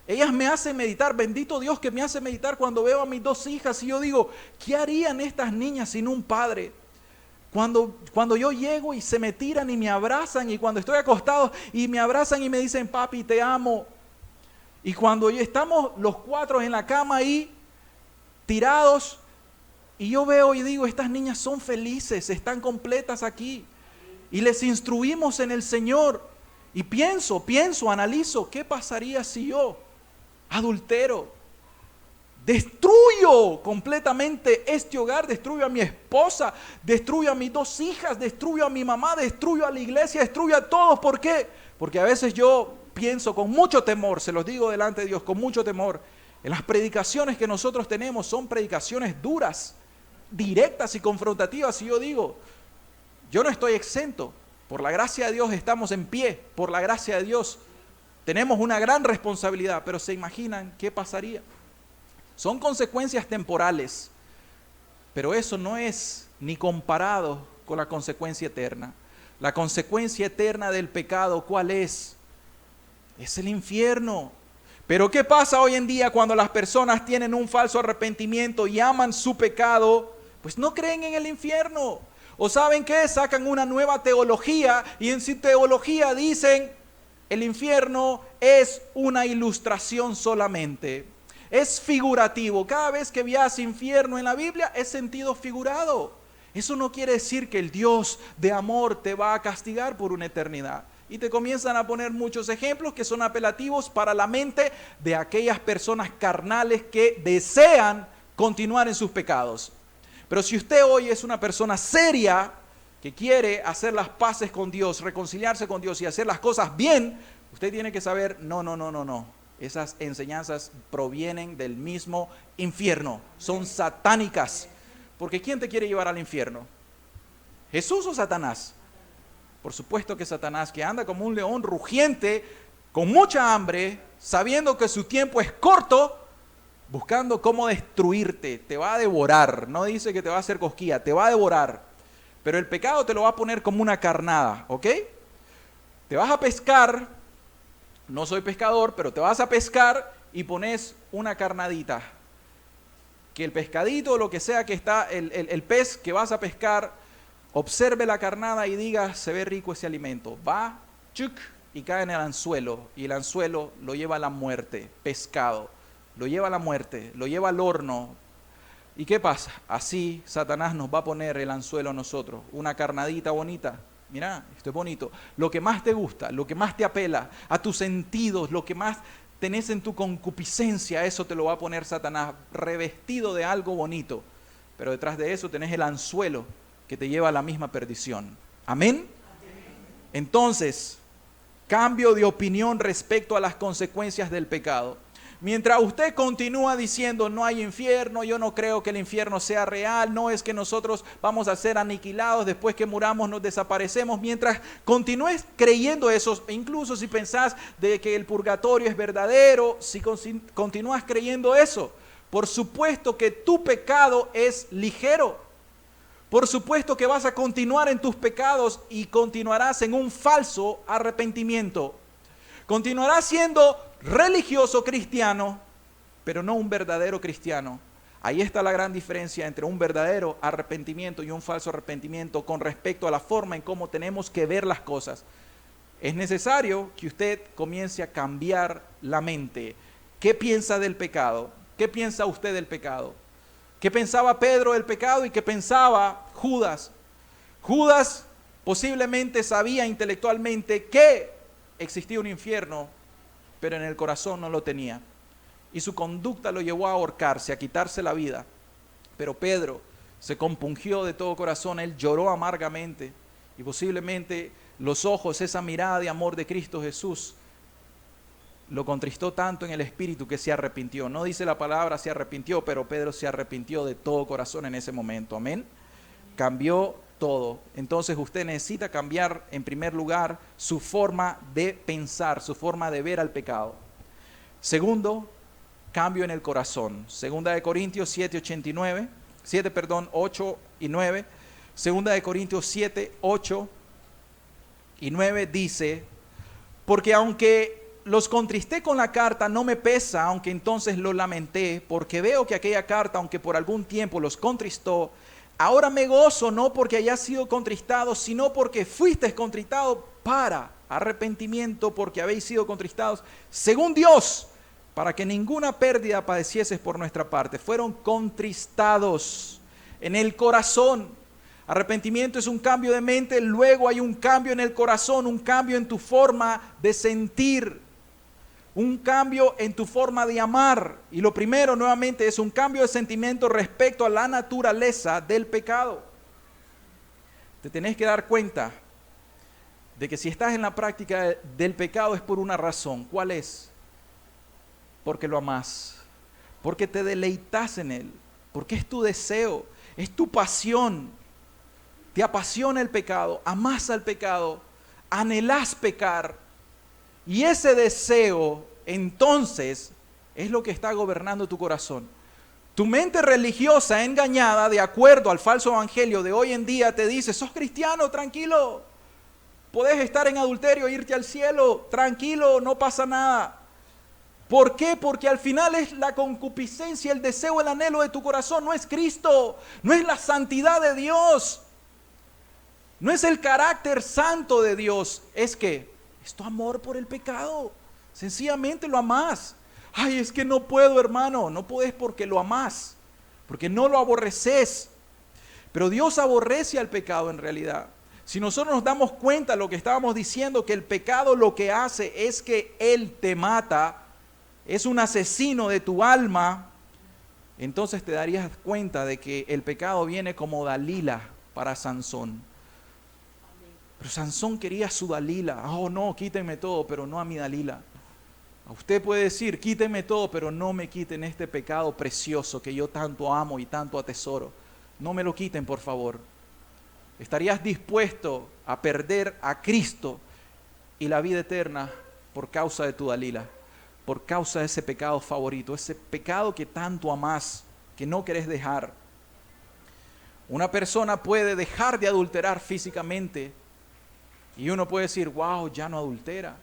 Speaker 1: Ellas me hacen meditar, bendito Dios que me hace meditar cuando veo a mis dos hijas y yo digo, ¿qué harían estas niñas sin un padre? Cuando yo llego y se me tiran y me abrazan y cuando estoy acostado y me abrazan y me dicen, papi, te amo. Y cuando estamos los cuatro en la cama ahí, tirados Y yo veo y digo, estas niñas son felices, están completas aquí. Y les instruimos en el Señor. Y pienso, analizo, ¿qué pasaría si yo, adultero, destruyo completamente este hogar, destruyo a mi esposa, destruyo a mis 2 hijas, destruyo a mi mamá, destruyo a la iglesia, destruyo a todos? ¿Por qué? Porque a veces yo pienso con mucho temor, se los digo delante de Dios, con mucho temor, en las predicaciones que nosotros tenemos son predicaciones duras, directas y confrontativas, y yo digo, yo no estoy exento. Por la gracia de Dios estamos en pie, por la gracia de Dios tenemos una gran responsabilidad, pero ¿se imaginan qué pasaría? Son consecuencias temporales, pero eso no es ni comparado con la consecuencia eterna. La consecuencia eterna del pecado, ¿cuál es? Es el infierno. Pero ¿qué pasa hoy en día cuando las personas tienen un falso arrepentimiento y aman su pecado? Pues no creen en el infierno. ¿O saben qué? Sacan una nueva teología y en su teología dicen, el infierno es una ilustración solamente. Es figurativo. Cada vez que veas infierno en la Biblia es sentido figurado. Eso no quiere decir que el Dios de amor te va a castigar por una eternidad. Y te comienzan a poner muchos ejemplos que son apelativos para la mente de aquellas personas carnales que desean continuar en sus pecados. Pero si usted hoy es una persona seria que quiere hacer las paces con Dios, reconciliarse con Dios y hacer las cosas bien, usted tiene que saber, no. Esas enseñanzas provienen del mismo infierno, son satánicas. Porque ¿quién te quiere llevar al infierno? ¿Jesús o Satanás? Por supuesto que Satanás, que anda como un león rugiente, con mucha hambre, sabiendo que su tiempo es corto, buscando cómo destruirte, te va a devorar. No dice que te va a hacer cosquilla, te va a devorar. Pero el pecado te lo va a poner como una carnada, ¿ok? Te vas a pescar, no soy pescador, pero te vas a pescar y pones una carnadita. Que el pescadito o lo que sea que está, el pez que vas a pescar, observe la carnada y diga, se ve rico ese alimento. Va, chuc, y cae en el anzuelo. Y el anzuelo lo lleva a la muerte, pescado. Lo lleva a la muerte, lo lleva al horno. ¿Y qué pasa? Así Satanás nos va a poner el anzuelo a nosotros. Una carnadita bonita. Mira, esto es bonito. Lo que más te gusta, lo que más te apela a tus sentidos, lo que más tenés en tu concupiscencia, eso te lo va a poner Satanás revestido de algo bonito. Pero detrás de eso tenés el anzuelo que te lleva a la misma perdición. ¿Amén? Entonces, cambio de opinión respecto a las consecuencias del pecado. Mientras usted continúa diciendo no hay infierno, yo no creo que el infierno sea real, no es que nosotros vamos a ser aniquilados, después que muramos nos desaparecemos, mientras continúes creyendo eso, incluso si pensás de que el purgatorio es verdadero, si continúas creyendo eso, por supuesto que tu pecado es ligero. Por supuesto que vas a continuar en tus pecados y continuarás en un falso arrepentimiento. Continuarás siendo religioso cristiano, pero no un verdadero cristiano. Ahí está la gran diferencia entre un verdadero arrepentimiento y un falso arrepentimiento con respecto a la forma en cómo tenemos que ver las cosas. Es necesario que usted comience a cambiar la mente. ¿Qué piensa del pecado? ¿Qué piensa usted del pecado? ¿Qué pensaba Pedro del pecado y qué pensaba Judas? Judas posiblemente sabía intelectualmente que existía un infierno, pero en el corazón no lo tenía. Y su conducta lo llevó a ahorcarse, a quitarse la vida. Pero Pedro se compungió de todo corazón, él lloró amargamente. Y posiblemente los ojos, esa mirada de amor de Cristo Jesús, lo contristó tanto en el espíritu que se arrepintió. No dice la palabra se arrepintió, pero Pedro se arrepintió de todo corazón en ese momento. Amén. Cambió todo. Entonces usted necesita cambiar en primer lugar su forma de pensar, su forma de ver al pecado. Segundo, cambio en el corazón. Segunda de Corintios 8 y 9. Segunda de Corintios 7, 8 y 9 dice, porque aunque los contristé con la carta, no me pesa, aunque entonces lo lamenté, porque veo que aquella carta, aunque por algún tiempo los contristó, ahora me gozo, no porque haya sido contristado, sino porque fuisteis contristado para arrepentimiento, porque habéis sido contristados según Dios, para que ninguna pérdida padecieses por nuestra parte. Fueron contristados. en el corazón. Arrepentimiento es un cambio de mente, luego hay un cambio en el corazón, un cambio en tu forma de sentir, un cambio en tu forma de amar. Y lo primero nuevamente es un cambio de sentimiento respecto a la naturaleza del pecado. Te tenés que dar cuenta de que si estás en la práctica del pecado es por una razón. ¿Cuál es? Porque lo amás, porque te deleitas en él, porque es tu deseo, es tu pasión. Te apasiona el pecado, amás al pecado, anhelás pecar. Y ese deseo, entonces, es lo que está gobernando tu corazón. Tu mente religiosa engañada, de acuerdo al falso evangelio de hoy en día, te dice, sos cristiano, tranquilo. Podés estar en adulterio, irte al cielo, tranquilo, no pasa nada. ¿Por qué? Porque al final es la concupiscencia, el deseo, el anhelo de tu corazón. No es Cristo, no es la santidad de Dios. No es el carácter santo de Dios, es tu amor por el pecado. Sencillamente lo amás. Ay, es que no puedo, hermano. No podés porque lo amás, porque no lo aborreces. Pero Dios aborrece al pecado en realidad. Si nosotros nos damos cuenta de lo que estábamos diciendo, que el pecado lo que hace es que Él te mata, es un asesino de tu alma, entonces te darías cuenta de que el pecado viene como Dalila para Sansón. Pero Sansón quería a su Dalila. Oh no, quítenme todo, pero no a mi Dalila. A usted puede decir, quítenme todo, pero no me quiten este pecado precioso que yo tanto amo y tanto atesoro. No me lo quiten, por favor. ¿Estarías dispuesto a perder a Cristo y la vida eterna por causa de tu Dalila? Por causa de ese pecado favorito, ese pecado que tanto amás, que no querés dejar. Una persona puede dejar de adulterar físicamente y uno puede decir, wow, ya no adultera.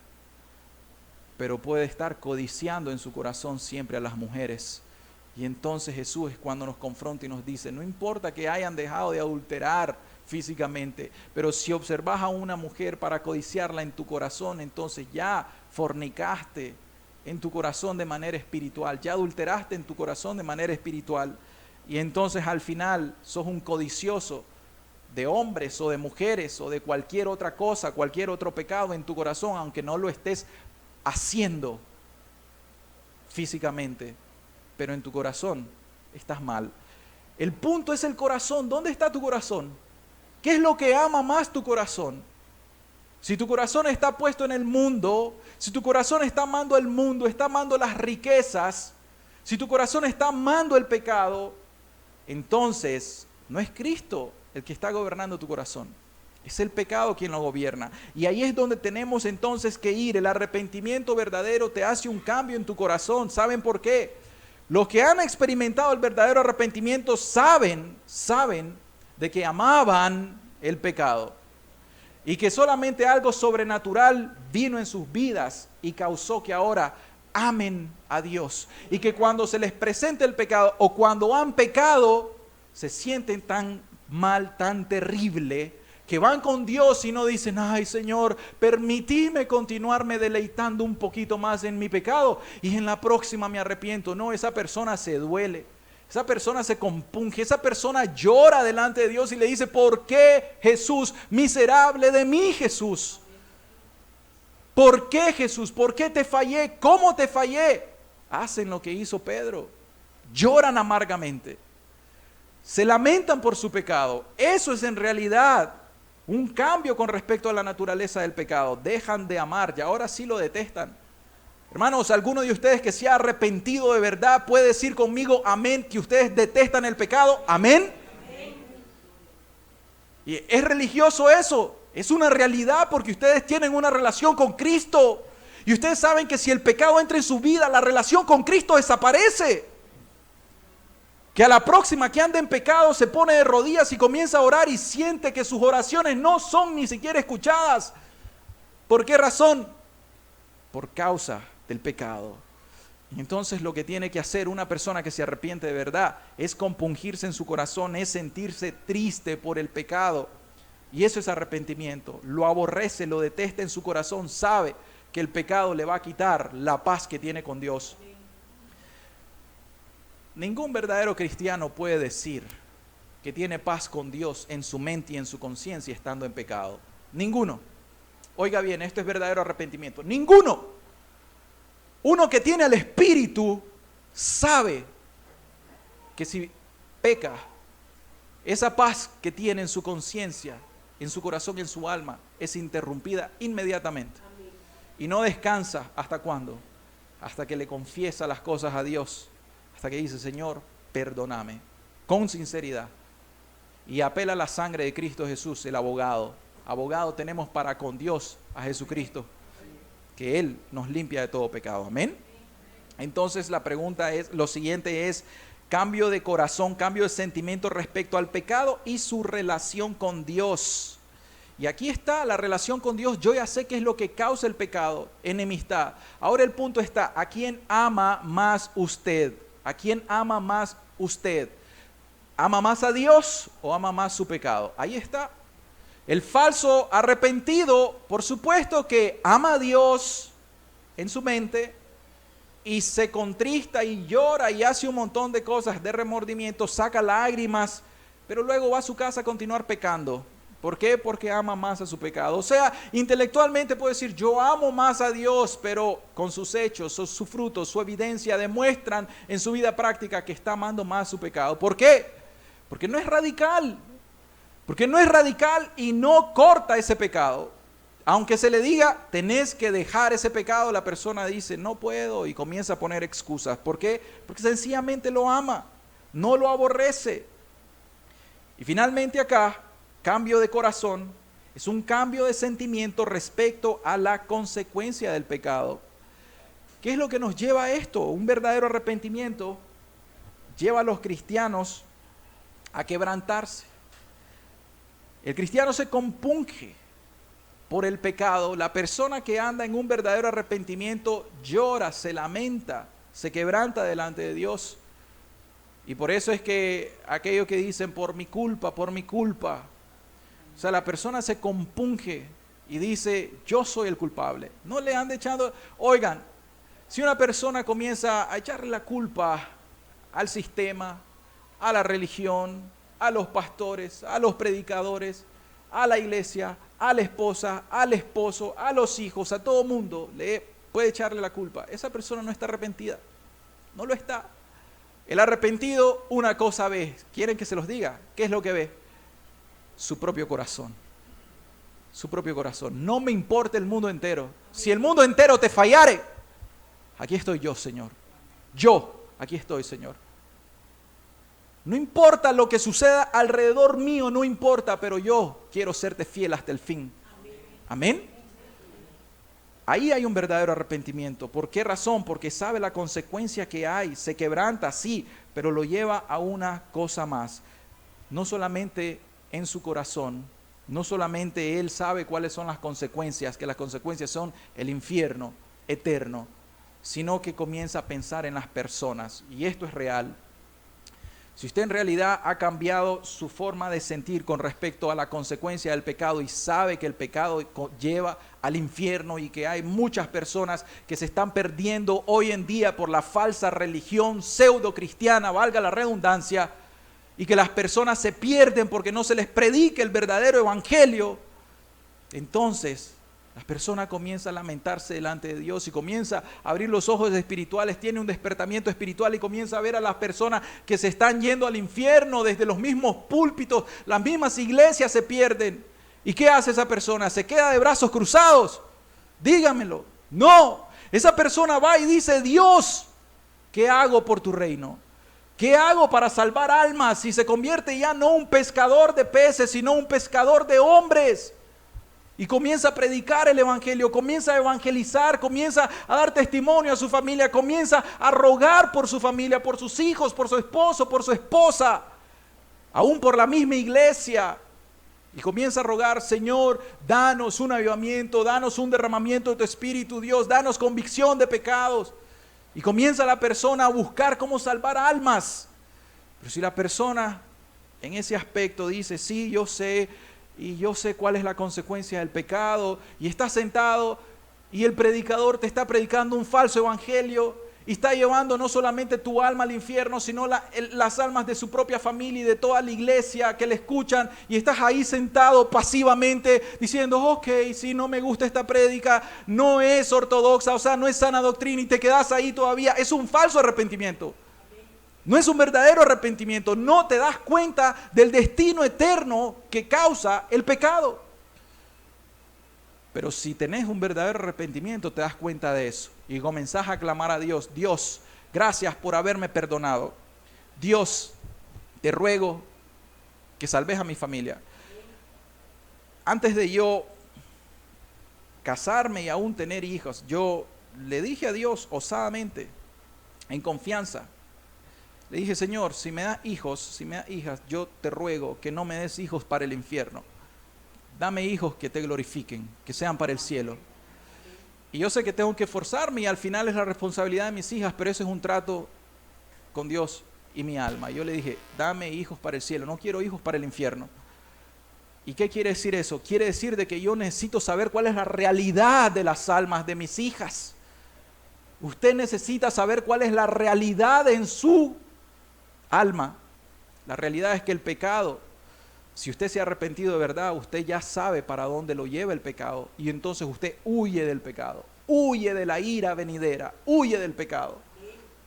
Speaker 1: Pero puede estar codiciando en su corazón siempre a las mujeres. Y entonces Jesús es cuando nos confronta y nos dice, no importa que hayan dejado de adulterar físicamente, pero si observas a una mujer para codiciarla en tu corazón, entonces ya fornicaste en tu corazón de manera espiritual, ya adulteraste en tu corazón de manera espiritual. Y entonces al final sos un codicioso de hombres o de mujeres o de cualquier otra cosa, cualquier otro pecado en tu corazón, aunque no lo estés haciendo físicamente, pero en tu corazón estás mal. El punto es el corazón. ¿Dónde está tu corazón? ¿Qué es lo que ama más tu corazón? Si tu corazón está puesto en el mundo, si tu corazón está amando el mundo, está amando las riquezas, si tu corazón está amando el pecado, entonces no es Cristo el que está gobernando tu corazón. Es el pecado quien lo gobierna. Y ahí es donde tenemos entonces que ir. El arrepentimiento verdadero te hace un cambio en tu corazón. ¿Saben por qué? Los que han experimentado el verdadero arrepentimiento saben de que amaban el pecado. Y que solamente algo sobrenatural vino en sus vidas y causó que ahora amen a Dios. Y que cuando se les presente el pecado o cuando han pecado, se sienten tan mal, tan terrible, que van con Dios y no dicen, ay Señor, permitime continuarme deleitando un poquito más en mi pecado y en la próxima me arrepiento. No, esa persona se duele, esa persona se compunge, esa persona llora delante de Dios y le dice, ¿por qué Jesús? Miserable de mí, Jesús. ¿Por qué, Jesús? ¿Por qué te fallé? ¿Cómo te fallé? Hacen lo que hizo Pedro, lloran amargamente, se lamentan por su pecado. Eso es en realidad un cambio con respecto a la naturaleza del pecado. Dejan de amar y ahora sí lo detestan. Hermanos, alguno de ustedes que se ha arrepentido de verdad puede decir conmigo, amén, que ustedes detestan el pecado. Amén. Amén. Y es religioso eso. Es una realidad porque ustedes tienen una relación con Cristo. Y ustedes saben que si el pecado entra en su vida, la relación con Cristo desaparece. Que a la próxima que anda en pecado se pone de rodillas y comienza a orar y siente que sus oraciones no son ni siquiera escuchadas. ¿Por qué razón? Por causa del pecado. Y entonces lo que tiene que hacer una persona que se arrepiente de verdad es compungirse en su corazón, es sentirse triste por el pecado. Y eso es arrepentimiento. Lo aborrece, lo detesta en su corazón, sabe que el pecado le va a quitar la paz que tiene con Dios. Ningún verdadero cristiano puede decir que tiene paz con Dios en su mente y en su conciencia estando en pecado. Ninguno. Oiga bien, esto es verdadero arrepentimiento. Ninguno. Uno que tiene el Espíritu sabe que si peca, esa paz que tiene en su conciencia, en su corazón, en su alma, es interrumpida inmediatamente. Y no descansa. ¿Hasta cuándo? Hasta que le confiesa las cosas a Dios. Hasta que dice, Señor, perdóname. Con sinceridad. Y apela a la sangre de Cristo Jesús, el abogado. Abogado tenemos para con Dios a Jesucristo, que Él nos limpia de todo pecado. Amén. Entonces la pregunta es, lo siguiente es, cambio de corazón, cambio de sentimiento respecto al pecado y su relación con Dios. Y aquí está la relación con Dios. Yo ya sé qué es lo que causa el pecado, enemistad. Ahora el punto está, ¿a quién ama más usted? ¿A quién ama más usted? ¿Ama más a Dios o ama más su pecado? Ahí está. El falso arrepentido, por supuesto que ama a Dios en su mente y se contrista y llora y hace un montón de cosas de remordimiento, saca lágrimas, pero luego va a su casa a continuar pecando. ¿Por qué? Porque ama más a su pecado. O sea, intelectualmente puede decir, yo amo más a Dios, pero con sus hechos, su fruto, su evidencia demuestran en su vida práctica que está amando más su pecado. ¿Por qué? Porque no es radical. Porque no es radical y no corta ese pecado. Aunque se le diga, tenés que dejar ese pecado, la persona dice, no puedo, y comienza a poner excusas. ¿Por qué? Porque sencillamente lo ama, no lo aborrece. Y finalmente acá, cambio de corazón, es un cambio de sentimiento respecto a la consecuencia del pecado. ¿Qué es lo que nos lleva a esto? Un verdadero arrepentimiento lleva a los cristianos a quebrantarse. El cristiano se compunge por el pecado. La persona que anda en un verdadero arrepentimiento llora, se lamenta, se quebranta delante de Dios. Y por eso es que aquellos que dicen por mi culpa, o sea, la persona se compunge y dice, yo soy el culpable. No le ande echando, oigan, si una persona comienza a echarle la culpa al sistema, a la religión, a los pastores, a los predicadores, a la iglesia, a la esposa, al esposo, a los hijos, a todo mundo, le puede echarle la culpa. Esa persona no está arrepentida, no lo está. El arrepentido una cosa ve. ¿Quieren que se los diga? ¿Qué es lo que ve? Su propio corazón. Su propio corazón. No me importa el mundo entero. Si el mundo entero te fallare, aquí estoy yo, Señor. Yo, aquí estoy, Señor. No importa lo que suceda alrededor mío, no importa, pero yo quiero serte fiel hasta el fin. Amén. Ahí hay un verdadero arrepentimiento. ¿Por qué razón? Porque sabe la consecuencia que hay. Se quebranta, sí, pero lo lleva a una cosa más. No solamente en su corazón, no solamente él sabe cuáles son las consecuencias, que las consecuencias son el infierno eterno, sino que comienza a pensar en las personas. Y esto es real. Si usted en realidad ha cambiado su forma de sentir con respecto a la consecuencia del pecado y sabe que el pecado lleva al infierno y que hay muchas personas que se están perdiendo hoy en día por la falsa religión pseudo cristiana, valga la redundancia, y que las personas se pierden porque no se les predica el verdadero evangelio, entonces la persona comienza a lamentarse delante de Dios y comienza a abrir los ojos espirituales, tiene un despertamiento espiritual y comienza a ver a las personas que se están yendo al infierno desde los mismos púlpitos, las mismas iglesias se pierden. ¿Y qué hace esa persona? ¿Se queda de brazos cruzados? Dígamelo. No, esa persona va y dice, Dios, ¿qué hago por tu reino? ¿Qué hago para salvar almas? Y se convierte ya no un pescador de peces, sino un pescador de hombres. Y comienza a predicar el evangelio, comienza a evangelizar, comienza a dar testimonio a su familia, comienza a rogar por su familia, por sus hijos, por su esposo, por su esposa, aún por la misma iglesia. Y comienza a rogar, Señor, danos un avivamiento, danos un derramamiento de tu Espíritu, Dios, danos convicción de pecados. Y comienza la persona a buscar cómo salvar almas. Pero si la persona en ese aspecto dice, sí, yo sé, y yo sé cuál es la consecuencia del pecado, y estás sentado y el predicador te está predicando un falso evangelio y está llevando no solamente tu alma al infierno, sino las almas de su propia familia y de toda la iglesia que le escuchan, y estás ahí sentado pasivamente diciendo, ok, si no me gusta esta prédica, no es ortodoxa, o sea, no es sana doctrina, y te quedas ahí todavía, es un falso arrepentimiento. No es un verdadero arrepentimiento, no te das cuenta del destino eterno que causa el pecado. Pero si tenés un verdadero arrepentimiento, te das cuenta de eso y comenzás a clamar a Dios. Dios, gracias por haberme perdonado. Dios, te ruego que salves a mi familia. Antes de yo casarme y aún tener hijos, yo le dije a Dios osadamente, en confianza, le dije, Señor, si me das hijos, si me das hijas, yo te ruego que no me des hijos para el infierno. Dame hijos que te glorifiquen, que sean para el cielo. Y yo sé que tengo que esforzarme y al final es la responsabilidad de mis hijas, pero ese es un trato con Dios y mi alma. Yo le dije, dame hijos para el cielo, no quiero hijos para el infierno. ¿Y qué quiere decir eso? Quiere decir de que yo necesito saber cuál es la realidad de las almas de mis hijas. Usted necesita saber cuál es la realidad en su alma. La realidad es que el pecado, si usted se ha arrepentido de verdad, usted ya sabe para dónde lo lleva el pecado, y entonces usted huye del pecado, huye de la ira venidera, huye del pecado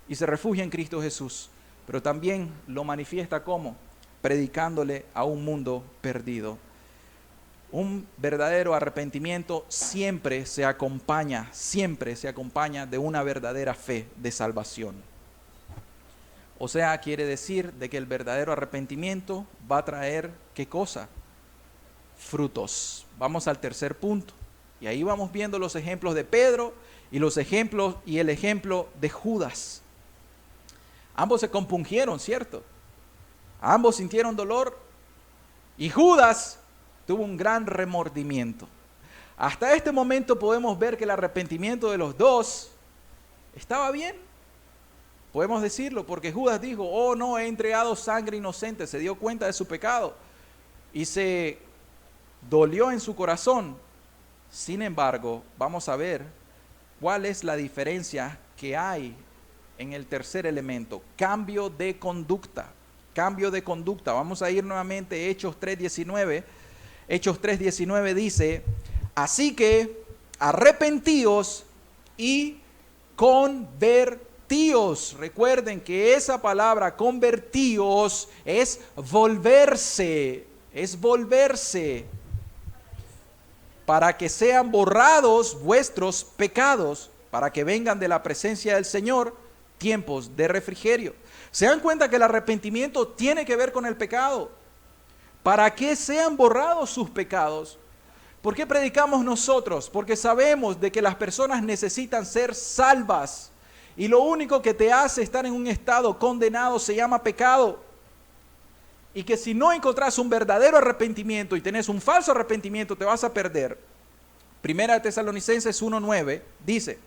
Speaker 1: y se refugia en Cristo Jesús. Pero también lo manifiesta como predicándole a un mundo perdido. Un verdadero arrepentimiento siempre se acompaña de una verdadera fe de salvación. O sea, quiere decir de que el verdadero arrepentimiento va a traer, ¿qué cosa? Frutos. Vamos al tercer punto. Y ahí vamos viendo los ejemplos de Pedro y el ejemplo de Judas. Ambos se compungieron, ¿cierto? Ambos sintieron dolor y Judas tuvo un gran remordimiento. Hasta este momento podemos ver que el arrepentimiento de los dos estaba bien. Podemos decirlo porque Judas dijo, oh no, he entregado sangre inocente, se dio cuenta de su pecado y se dolió en su corazón. Sin embargo, vamos a ver cuál es la diferencia que hay en el tercer elemento, cambio de conducta. Cambio de conducta. Vamos a ir nuevamente a Hechos 3:19. Hechos 3:19 dice, así que arrepentíos y convertíos. Recuerden que esa palabra convertíos es volverse, para que sean borrados vuestros pecados, para que vengan de la presencia del Señor tiempos de refrigerio. ¿Se dan cuenta que el arrepentimiento tiene que ver con el pecado? ¿Para que sean borrados sus pecados? ¿Por qué predicamos nosotros? Porque sabemos de que las personas necesitan ser salvas. Y lo único que te hace estar en un estado condenado se llama pecado. Y que si no encontrás un verdadero arrepentimiento y tenés un falso arrepentimiento, te vas a perder. Primera de Tesalonicenses 1:9 dice,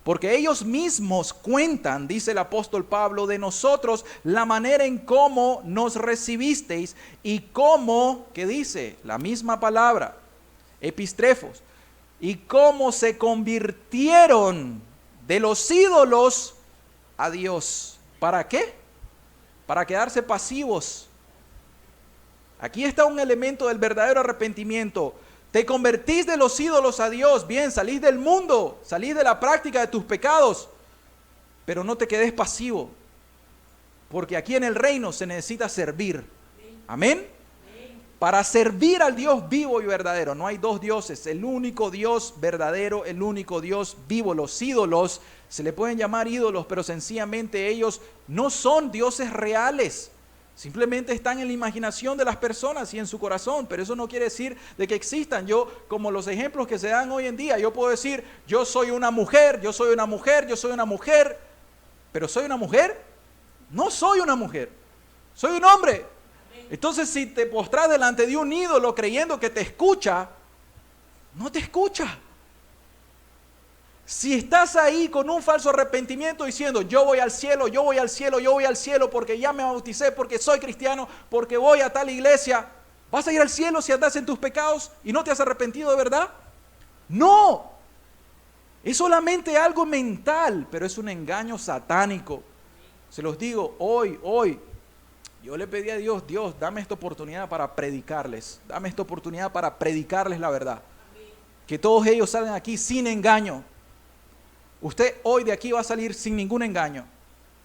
Speaker 1: porque ellos mismos cuentan, dice el apóstol Pablo, de nosotros la manera en cómo nos recibisteis y cómo, ¿qué dice? La misma palabra, epistrefos, y cómo se convirtieron de los ídolos a Dios. ¿Para qué? Para quedarse pasivos. Aquí está un elemento del verdadero arrepentimiento. Te convertís de los ídolos a Dios. Bien, salís del mundo, salís de la práctica de tus pecados, pero no te quedes pasivo, porque aquí en el reino se necesita servir. Amén. Para servir al Dios vivo y verdadero. No hay dos dioses, el único Dios verdadero, el único Dios vivo. Los ídolos se le pueden llamar ídolos, pero sencillamente ellos no son dioses reales. Simplemente están en la imaginación de las personas y en su corazón, pero eso no quiere decir de que existan. Yo, como los ejemplos que se dan hoy en día, yo puedo decir, yo soy una mujer, yo soy una mujer, yo soy una mujer, pero ¿soy una mujer? No soy una mujer, soy un hombre. Entonces, si te postras delante de un ídolo creyendo que te escucha, no te escucha. Si estás ahí con un falso arrepentimiento diciendo, yo voy al cielo, yo voy al cielo, yo voy al cielo porque ya me bauticé, porque soy cristiano, porque voy a tal iglesia, ¿vas a ir al cielo si andas en tus pecados y no te has arrepentido de verdad? No. Es solamente algo mental, pero es un engaño satánico. Se los digo hoy, yo le pedí a Dios, Dios, dame esta oportunidad para predicarles. Dame esta oportunidad para predicarles la verdad. Que todos ellos salgan aquí sin engaño. Usted hoy de aquí va a salir sin ningún engaño.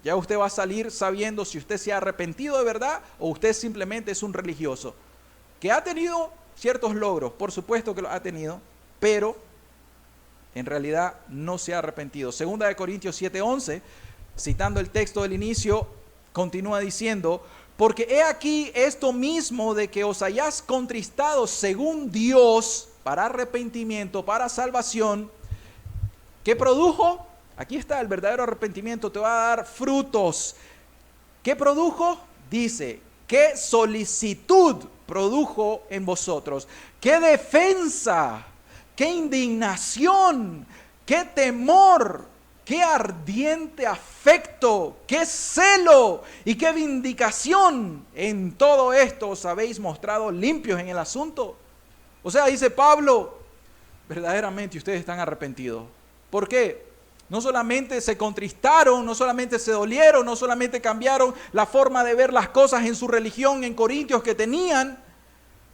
Speaker 1: Ya usted va a salir sabiendo si usted se ha arrepentido de verdad o usted simplemente es un religioso. Que ha tenido ciertos logros, por supuesto que lo ha tenido, pero en realidad no se ha arrepentido. Segunda de Corintios 7:11, citando el texto del inicio, continúa diciendo: porque he aquí esto mismo de que os hayáis contristado según Dios para arrepentimiento, para salvación, ¿qué produjo? Aquí está el verdadero arrepentimiento, te va a dar frutos. ¿Qué produjo? Dice, ¿qué solicitud produjo en vosotros? ¿Qué defensa? ¿Qué indignación? ¿Qué temor? ¿Qué ardiente afecto? ¿Qué celo? ¿Y qué vindicación? En todo esto os habéis mostrado limpios en el asunto. O sea, dice Pablo, verdaderamente ustedes están arrepentidos. ¿Por qué? No solamente se contristaron, no solamente se dolieron, no solamente cambiaron la forma de ver las cosas en su religión en Corintios que tenían,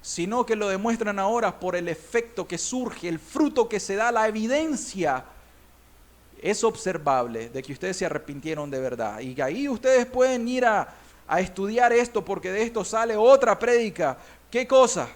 Speaker 1: sino que lo demuestran ahora por el efecto que surge, el fruto que se da, la evidencia. Es observable de que ustedes se arrepintieron de verdad. Y ahí ustedes pueden ir a estudiar esto, porque de esto sale otra prédica. ¿Qué cosa?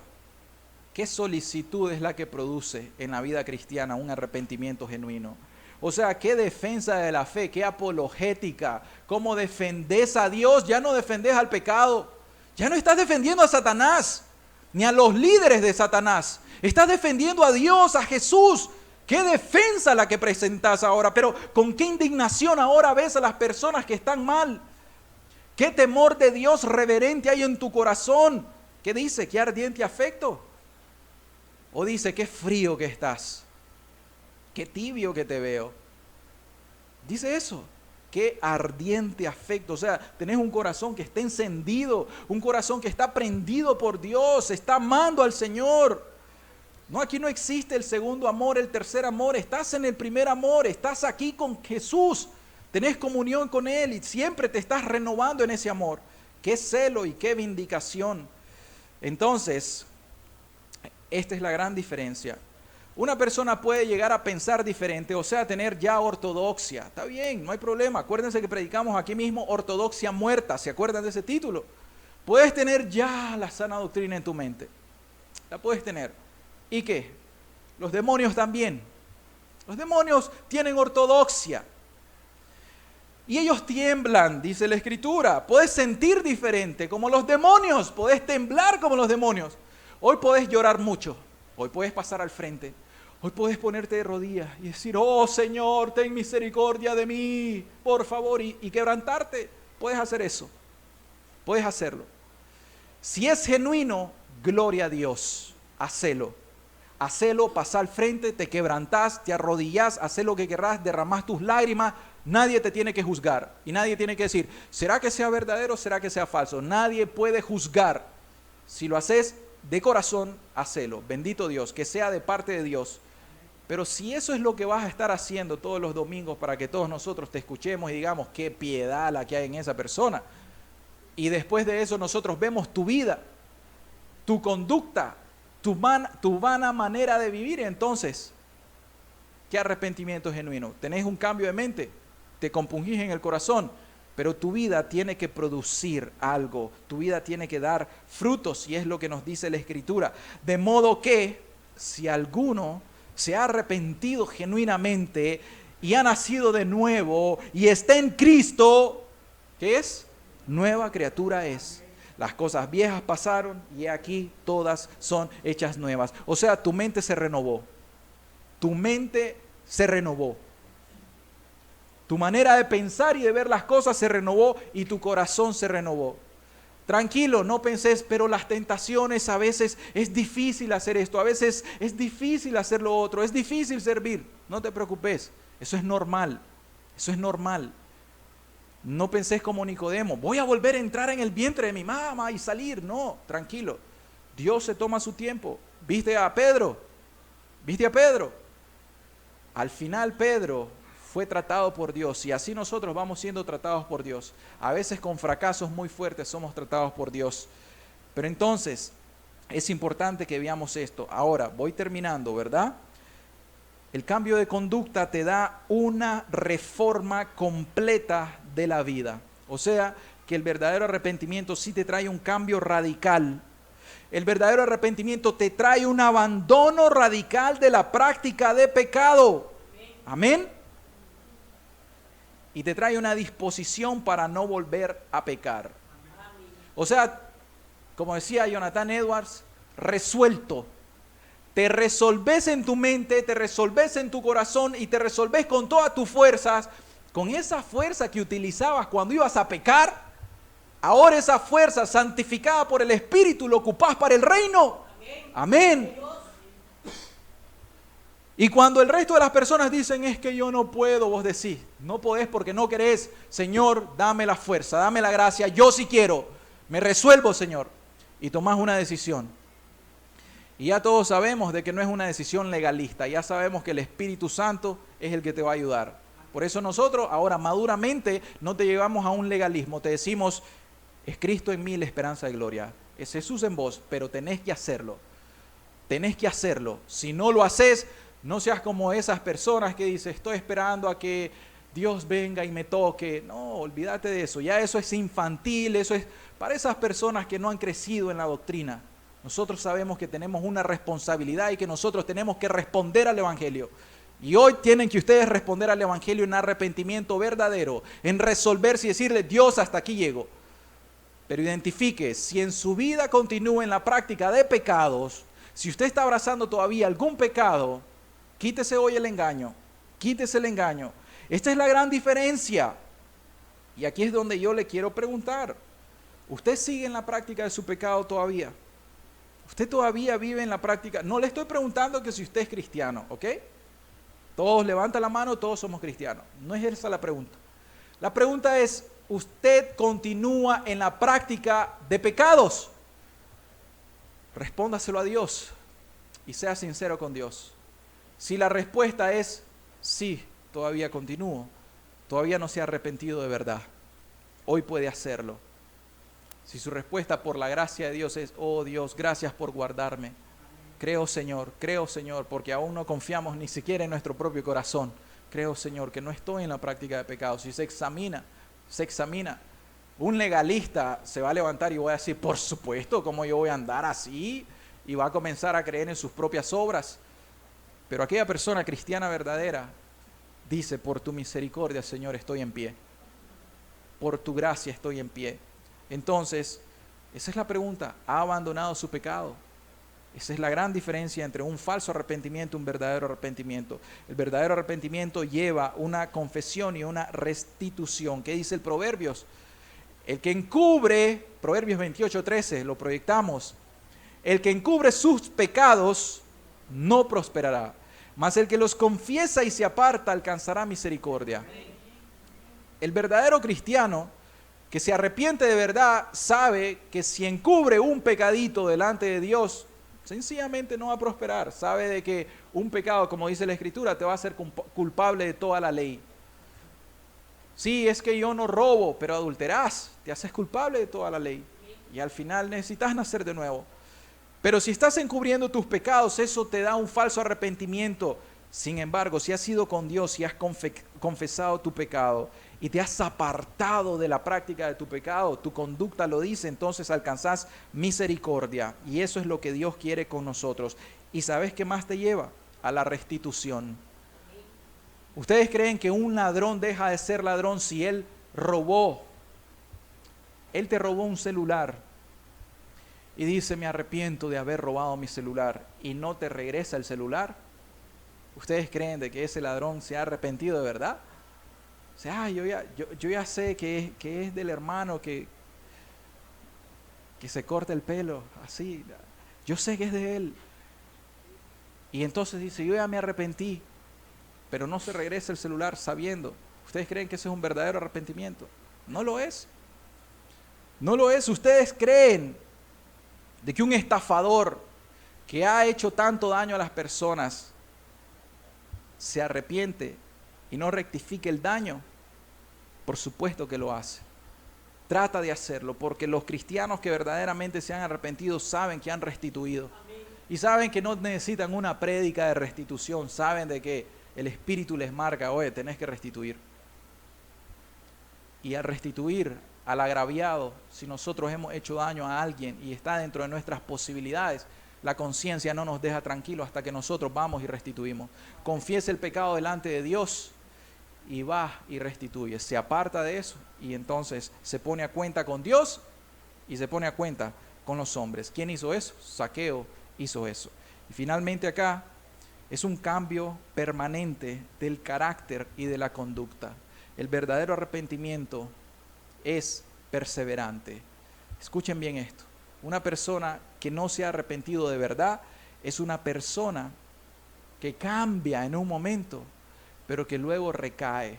Speaker 1: ¿Qué solicitud es la que produce en la vida cristiana un arrepentimiento genuino? O sea, qué defensa de la fe, qué apologética, cómo defendés a Dios, ya no defendés al pecado, ya no estás defendiendo a Satanás, ni a los líderes de Satanás, estás defendiendo a Dios, a Jesús. Qué defensa la que presentás ahora, pero con qué indignación ahora ves a las personas que están mal. Qué temor de Dios reverente hay en tu corazón. ¿Qué dice? Qué ardiente afecto. O dice, qué frío que estás. Qué tibio que te veo. Dice eso. Qué ardiente afecto. O sea, tenés un corazón que está encendido. Un corazón que está prendido por Dios. Está amando al Señor. No, aquí no existe el segundo amor, el tercer amor. Estás en el primer amor. Estás aquí con Jesús. Tenés comunión con Él y siempre te estás renovando en ese amor. Qué celo y qué vindicación. Entonces, esta es la gran diferencia. Una persona puede llegar a pensar diferente, o sea, tener ya ortodoxia. Está bien, no hay problema. Acuérdense que predicamos aquí mismo ortodoxia muerta. ¿Se acuerdan de ese título? Puedes tener ya la sana doctrina en tu mente. La puedes tener. ¿Y qué? Los demonios también. Los demonios tienen ortodoxia. Y ellos tiemblan, dice la Escritura. Puedes sentir diferente como los demonios. Puedes temblar como los demonios. Hoy puedes llorar mucho. Hoy puedes pasar al frente. Hoy puedes ponerte de rodillas y decir, oh Señor, ten misericordia de mí, por favor, y quebrantarte. Puedes hacer eso. Puedes hacerlo. Si es genuino, gloria a Dios. Hacelo. Hacelo, pasa al frente, te quebrantás, te arrodillás, haz lo que querrás, derramás tus lágrimas. Nadie te tiene que juzgar y nadie tiene que decir, ¿será que sea verdadero o será que sea falso? Nadie puede juzgar. Si lo haces de corazón, hacelo. Bendito Dios, que sea de parte de Dios. Pero si eso es lo que vas a estar haciendo todos los domingos para que todos nosotros te escuchemos y digamos qué piedad la que hay en esa persona, y después de eso nosotros vemos tu vida, tu conducta, tu vana manera de vivir, entonces, ¿qué arrepentimiento genuino? ¿Tenés un cambio de mente? ¿Te compungís en el corazón? Pero tu vida tiene que producir algo, tu vida tiene que dar frutos, y es lo que nos dice la Escritura. De modo que, si alguno se ha arrepentido genuinamente y ha nacido de nuevo y está en Cristo, ¿qué es? Nueva criatura es. Las cosas viejas pasaron y aquí todas son hechas nuevas. O sea, tu mente se renovó. Tu mente se renovó. Tu manera de pensar y de ver las cosas se renovó y tu corazón se renovó. Tranquilo, no penses, pero las tentaciones a veces es difícil hacer esto, a veces es difícil hacer lo otro, es difícil servir. No te preocupes, eso es normal, eso es normal. No pensés como Nicodemo, voy a volver a entrar en el vientre de mi mamá y salir. No, tranquilo, Dios se toma su tiempo. ¿Viste a Pedro? ¿Viste a Pedro? Al final Pedro fue tratado por Dios y así nosotros vamos siendo tratados por Dios. A veces con fracasos muy fuertes somos tratados por Dios. Pero entonces es importante que veamos esto. Ahora voy terminando, ¿verdad? El cambio de conducta te da una reforma completa de la vida. O sea, que el verdadero arrepentimiento sí te trae un cambio radical. El verdadero arrepentimiento te trae un abandono radical de la práctica de pecado. Amén. Y te trae una disposición para no volver a pecar. O sea, como decía Jonathan Edwards, resuelto. Te resolves en tu mente, te resolves en tu corazón y te resolves con todas tus fuerzas, con esa fuerza que utilizabas cuando ibas a pecar. Ahora esa fuerza santificada por el Espíritu lo ocupás para el reino. Amén. Y cuando el resto de las personas dicen, es que yo no puedo, vos decís, no podés porque no querés. Señor, dame la fuerza, dame la gracia, yo sí quiero. Me resuelvo, Señor. Y tomás una decisión. Y ya todos sabemos de que no es una decisión legalista, ya sabemos que el Espíritu Santo es el que te va a ayudar. Por eso nosotros ahora maduramente no te llevamos a un legalismo, te decimos, es Cristo en mí la esperanza de gloria, es Jesús en vos, pero tenés que hacerlo. Tenés que hacerlo. Si no lo haces, no seas como esas personas que dicen, estoy esperando a que Dios venga y me toque. No, olvídate de eso, ya eso es infantil, eso es para esas personas que no han crecido en la doctrina. Nosotros sabemos que tenemos una responsabilidad y que nosotros tenemos que responder al Evangelio. Y hoy tienen que ustedes responder al Evangelio en arrepentimiento verdadero, en resolverse y decirle, Dios, hasta aquí llego. Pero identifique, si en su vida continúa en la práctica de pecados, si usted está abrazando todavía algún pecado, quítese hoy el engaño, quítese el engaño. Esta es la gran diferencia. Y aquí es donde yo le quiero preguntar, ¿usted sigue en la práctica de su pecado todavía? ¿Usted todavía vive en la práctica? No le estoy preguntando que si usted es cristiano, ¿ok? Todos levantan la mano, todos somos cristianos. No es esa la pregunta. La pregunta es, ¿usted continúa en la práctica de pecados? Respóndaselo a Dios y sea sincero con Dios. Si la respuesta es sí, todavía continúo, todavía no se ha arrepentido de verdad, hoy puede hacerlo. Si su respuesta por la gracia de Dios es, oh Dios, gracias por guardarme. Creo Señor, porque aún no confiamos ni siquiera en nuestro propio corazón. Creo Señor que no estoy en la práctica de pecados. Si se examina. Un legalista se va a levantar y va a decir, por supuesto, ¿cómo yo voy a andar así? Y va a comenzar a creer en sus propias obras. Pero aquella persona cristiana verdadera dice, por tu misericordia, Señor, estoy en pie. Por tu gracia estoy en pie. Entonces, esa es la pregunta. ¿Ha abandonado su pecado? Esa es la gran diferencia entre un falso arrepentimiento y un verdadero arrepentimiento. El verdadero arrepentimiento lleva una confesión y una restitución. ¿Qué dice el Proverbios? El que encubre, Proverbios 28:13, lo proyectamos. El que encubre sus pecados no prosperará, mas el que los confiesa y se aparta alcanzará misericordia. El verdadero cristiano que se arrepiente de verdad sabe que si encubre un pecadito delante de Dios, sencillamente no va a prosperar. Sabe de que un pecado, como dice la Escritura, te va a hacer culpable de toda la ley. Sí, es que yo no robo, pero adulterás, te haces culpable de toda la ley. Y al final necesitas nacer de nuevo. Pero si estás encubriendo tus pecados, eso te da un falso arrepentimiento. Sin embargo, si has ido con Dios y has confesado tu pecado y te has apartado de la práctica de tu pecado, tu conducta lo dice, entonces alcanzás misericordia. Y eso es lo que Dios quiere con nosotros. ¿Y sabes qué más te lleva? A la restitución. ¿Ustedes creen que un ladrón deja de ser ladrón si él robó? Él te robó un celular y dice, me arrepiento de haber robado mi celular, y no te regresa el celular. ¿Ustedes creen de que ese ladrón se ha arrepentido de verdad? O sea, yo ya sé que es del hermano que se corta el pelo, así. Yo sé que es de él. Y entonces dice, yo ya me arrepentí, pero no se regresa el celular sabiendo. ¿Ustedes creen que ese es un verdadero arrepentimiento? No lo es. No lo es. ¿Ustedes creen de que un estafador que ha hecho tanto daño a las personas se arrepiente y no rectifique el daño? Por supuesto que lo hace. Trata de hacerlo, porque los cristianos que verdaderamente se han arrepentido saben que han restituido. Y saben que no necesitan una prédica de restitución. Saben de que el Espíritu les marca, oye, tenés que restituir. Y al restituir al agraviado, si nosotros hemos hecho daño a alguien y está dentro de nuestras posibilidades, la conciencia no nos deja tranquilos hasta que nosotros vamos y restituimos. Confiesa el pecado delante de Dios y va y restituye. Se aparta de eso y entonces se pone a cuenta con Dios y se pone a cuenta con los hombres. ¿Quién hizo eso? Zaqueo hizo eso. Y finalmente acá es un cambio permanente del carácter y de la conducta. El verdadero arrepentimiento es perseverante. Escuchen bien esto. Una persona que no se ha arrepentido de verdad es una persona que cambia en un momento, pero que luego recae.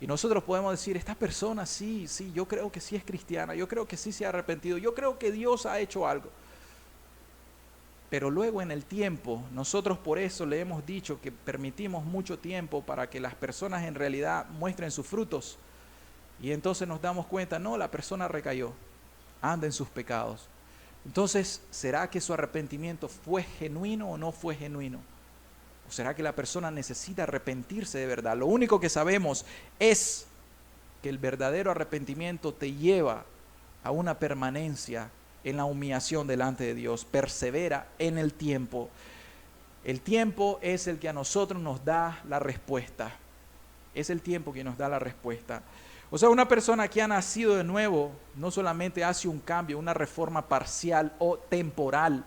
Speaker 1: Y nosotros podemos decir, esta persona sí, yo creo que sí es cristiana, yo creo que sí se ha arrepentido, yo creo que Dios ha hecho algo. Pero luego en el tiempo, nosotros por eso le hemos dicho que permitimos mucho tiempo para que las personas en realidad muestren sus frutos. Y entonces nos damos cuenta, no, la persona recayó, anda en sus pecados. Entonces, ¿será que su arrepentimiento fue genuino o no fue genuino? ¿O será que la persona necesita arrepentirse de verdad? Lo único que sabemos es que el verdadero arrepentimiento te lleva a una permanencia en la humillación delante de Dios. Persevera en el tiempo. El tiempo es el que a nosotros nos da la respuesta. Es el tiempo que nos da la respuesta. O sea, una persona que ha nacido de nuevo no solamente hace un cambio, una reforma parcial o temporal.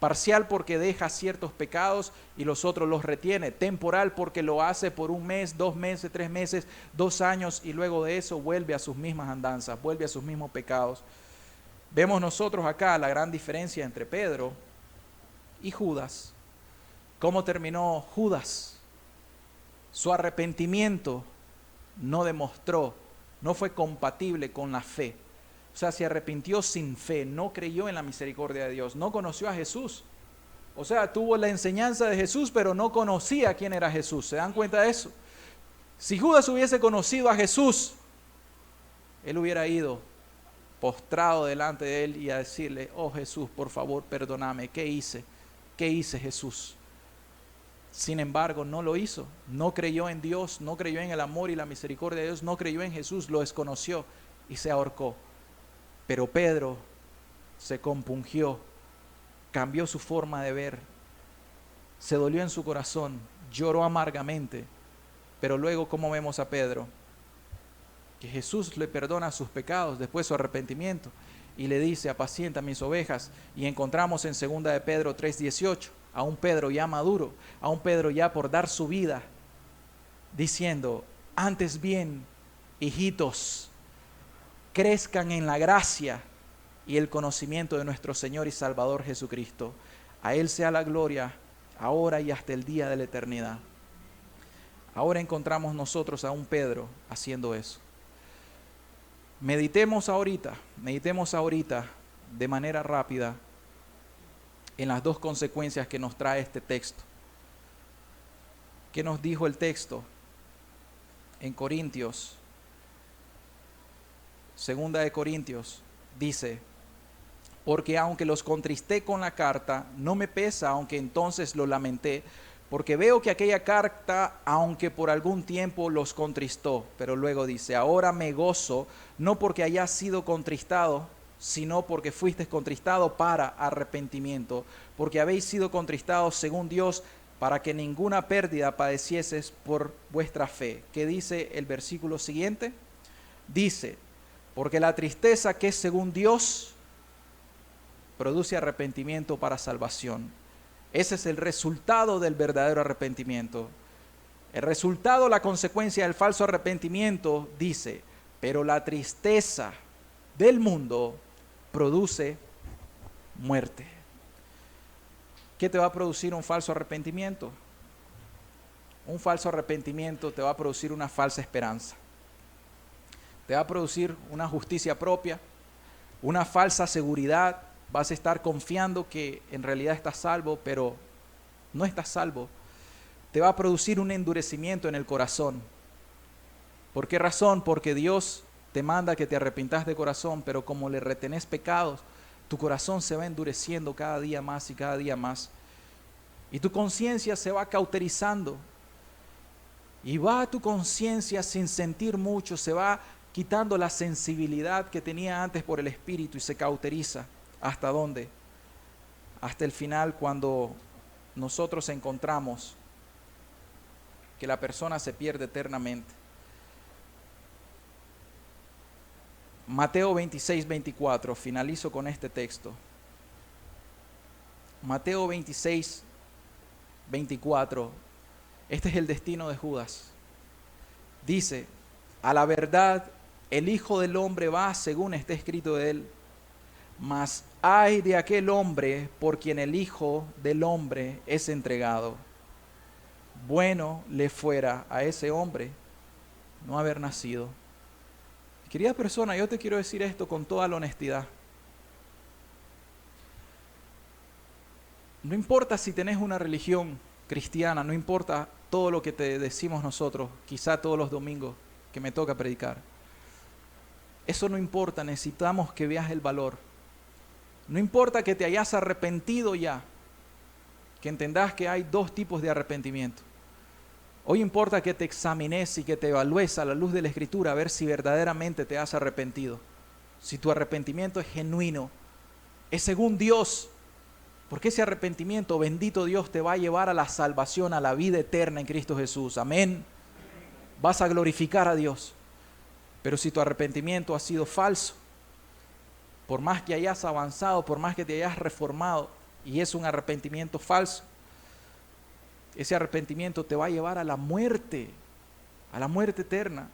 Speaker 1: Parcial porque deja ciertos pecados y los otros los retiene. Temporal porque lo hace por 1 mes, 2 meses, 3 meses, 2 años y luego de eso vuelve a sus mismas andanzas, vuelve a sus mismos pecados. Vemos nosotros acá la gran diferencia entre Pedro y Judas. ¿Cómo terminó Judas? Su arrepentimiento no demostró, no fue compatible con la fe. O sea, se arrepintió sin fe, no creyó en la misericordia de Dios, no conoció a Jesús. O sea, tuvo la enseñanza de Jesús, pero no conocía quién era Jesús. ¿Se dan cuenta de eso? Si Judas hubiese conocido a Jesús, él hubiera ido postrado delante de él y a decirle, oh Jesús, por favor, perdóname, ¿qué hice? ¿Qué hice, Jesús? Sin embargo, no lo hizo, no creyó en Dios, no creyó en el amor y la misericordia de Dios, no creyó en Jesús, lo desconoció y se ahorcó. Pero Pedro se compungió, cambió su forma de ver, se dolió en su corazón, lloró amargamente. Pero luego, ¿cómo vemos a Pedro? Que Jesús le perdona sus pecados después de su arrepentimiento y le dice, apacienta mis ovejas. Y encontramos en 2 de Pedro 3:18 a un Pedro ya maduro, a un Pedro ya por dar su vida, diciendo, antes bien, hijitos, crezcan en la gracia y el conocimiento de nuestro Señor y Salvador Jesucristo. A Él sea la gloria, ahora y hasta el día de la eternidad. Ahora encontramos nosotros a un Pedro haciendo eso. Meditemos ahorita de manera rápida en las 2 consecuencias que nos trae este texto. ¿Qué nos dijo el texto? En Corintios, 2 de Corintios, dice, porque aunque los contristé con la carta, no me pesa, aunque entonces lo lamenté, porque veo que aquella carta, aunque por algún tiempo los contristó, pero luego dice, ahora me gozo, no porque haya sido contristado, sino porque fuisteis contristado para arrepentimiento, porque habéis sido contristados según Dios, para que ninguna pérdida padecieses por vuestra fe. ¿Qué dice el versículo siguiente? Dice, porque la tristeza que es según Dios produce arrepentimiento para salvación. Ese es el resultado del verdadero arrepentimiento. El resultado, la consecuencia del falso arrepentimiento, dice, pero la tristeza del mundo produce muerte. ¿Qué te va a producir un falso arrepentimiento? Un falso arrepentimiento te va a producir una falsa esperanza. Te va a producir una justicia propia, una falsa seguridad. Vas a estar confiando que en realidad estás salvo, pero no estás salvo. te va a producir un endurecimiento en el corazón. ¿Por qué razón? Porque Dios te manda que te arrepintas de corazón, pero como le retenés pecados, tu corazón se va endureciendo cada día más y cada día más. Y tu conciencia se va cauterizando. Y va tu conciencia sin sentir mucho, se va quitando la sensibilidad que tenía antes por el Espíritu y se cauteriza. ¿Hasta dónde? Hasta el final, cuando nosotros encontramos que la persona se pierde eternamente. Mateo 26, 24, finalizo con este texto. Mateo 26, 24, este es el destino de Judas. Dice, a la verdad, el Hijo del Hombre va según está escrito de él, mas ay de aquel hombre por quien el Hijo del Hombre es entregado. Bueno le fuera a ese hombre no haber nacido. Querida persona, yo te quiero decir esto con toda la honestidad. No importa si tenés una religión cristiana, no importa todo lo que te decimos nosotros, quizá todos los domingos que me toca predicar. Eso no importa, necesitamos que veas el valor. No importa que te hayas arrepentido ya, que entendás que hay dos tipos de arrepentimiento. Hoy importa que te examines y que te evalúes a la luz de la Escritura a ver si verdaderamente te has arrepentido. Si tu arrepentimiento es genuino, es según Dios. Porque ese arrepentimiento, bendito Dios, te va a llevar a la salvación, a la vida eterna en Cristo Jesús. Amén. Vas a glorificar a Dios. Pero si tu arrepentimiento ha sido falso, por más que hayas avanzado, por más que te hayas reformado, y es un arrepentimiento falso, ese arrepentimiento te va a llevar a la muerte eterna.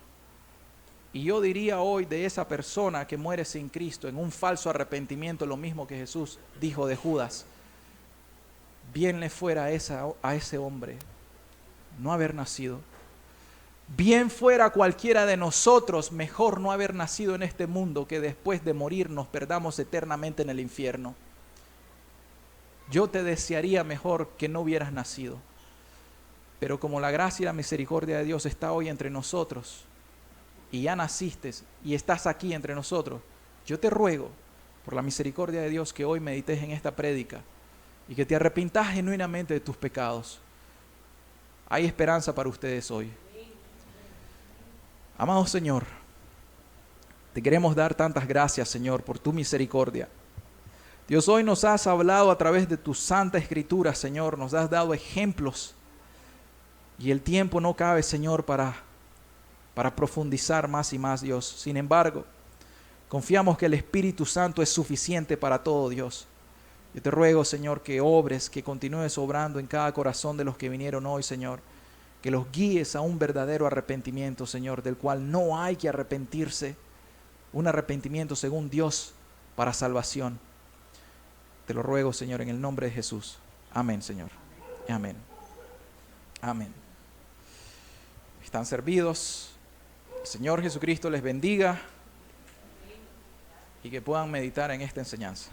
Speaker 1: Y yo diría hoy de esa persona que muere sin Cristo en un falso arrepentimiento, lo mismo que Jesús dijo de Judas: bien le fuera a ese hombre no haber nacido. Bien fuera cualquiera de nosotros mejor no haber nacido en este mundo que después de morir nos perdamos eternamente en el infierno. Yo te desearía mejor que no hubieras nacido. Pero como la gracia y la misericordia de Dios está hoy entre nosotros, y ya naciste y estás aquí entre nosotros, yo te ruego, por la misericordia de Dios, que hoy medites en esta prédica y que te arrepintas genuinamente de tus pecados. Hay esperanza para ustedes hoy. Amado Señor, te queremos dar tantas gracias, Señor, por tu misericordia. Dios, hoy nos has hablado a través de tu santa escritura, Señor, nos has dado ejemplos. Y el tiempo no cabe, Señor, para profundizar más y más, Dios. Sin embargo, confiamos que el Espíritu Santo es suficiente para todo, Dios. Yo te ruego, Señor, que obres, que continúes obrando en cada corazón de los que vinieron hoy, Señor. Que los guíes a un verdadero arrepentimiento, Señor, del cual no hay que arrepentirse. Un arrepentimiento según Dios para salvación. Te lo ruego, Señor, en el nombre de Jesús. Amén, Señor. Amén. Amén. Están servidos. El Señor Jesucristo les bendiga y que puedan meditar en esta enseñanza.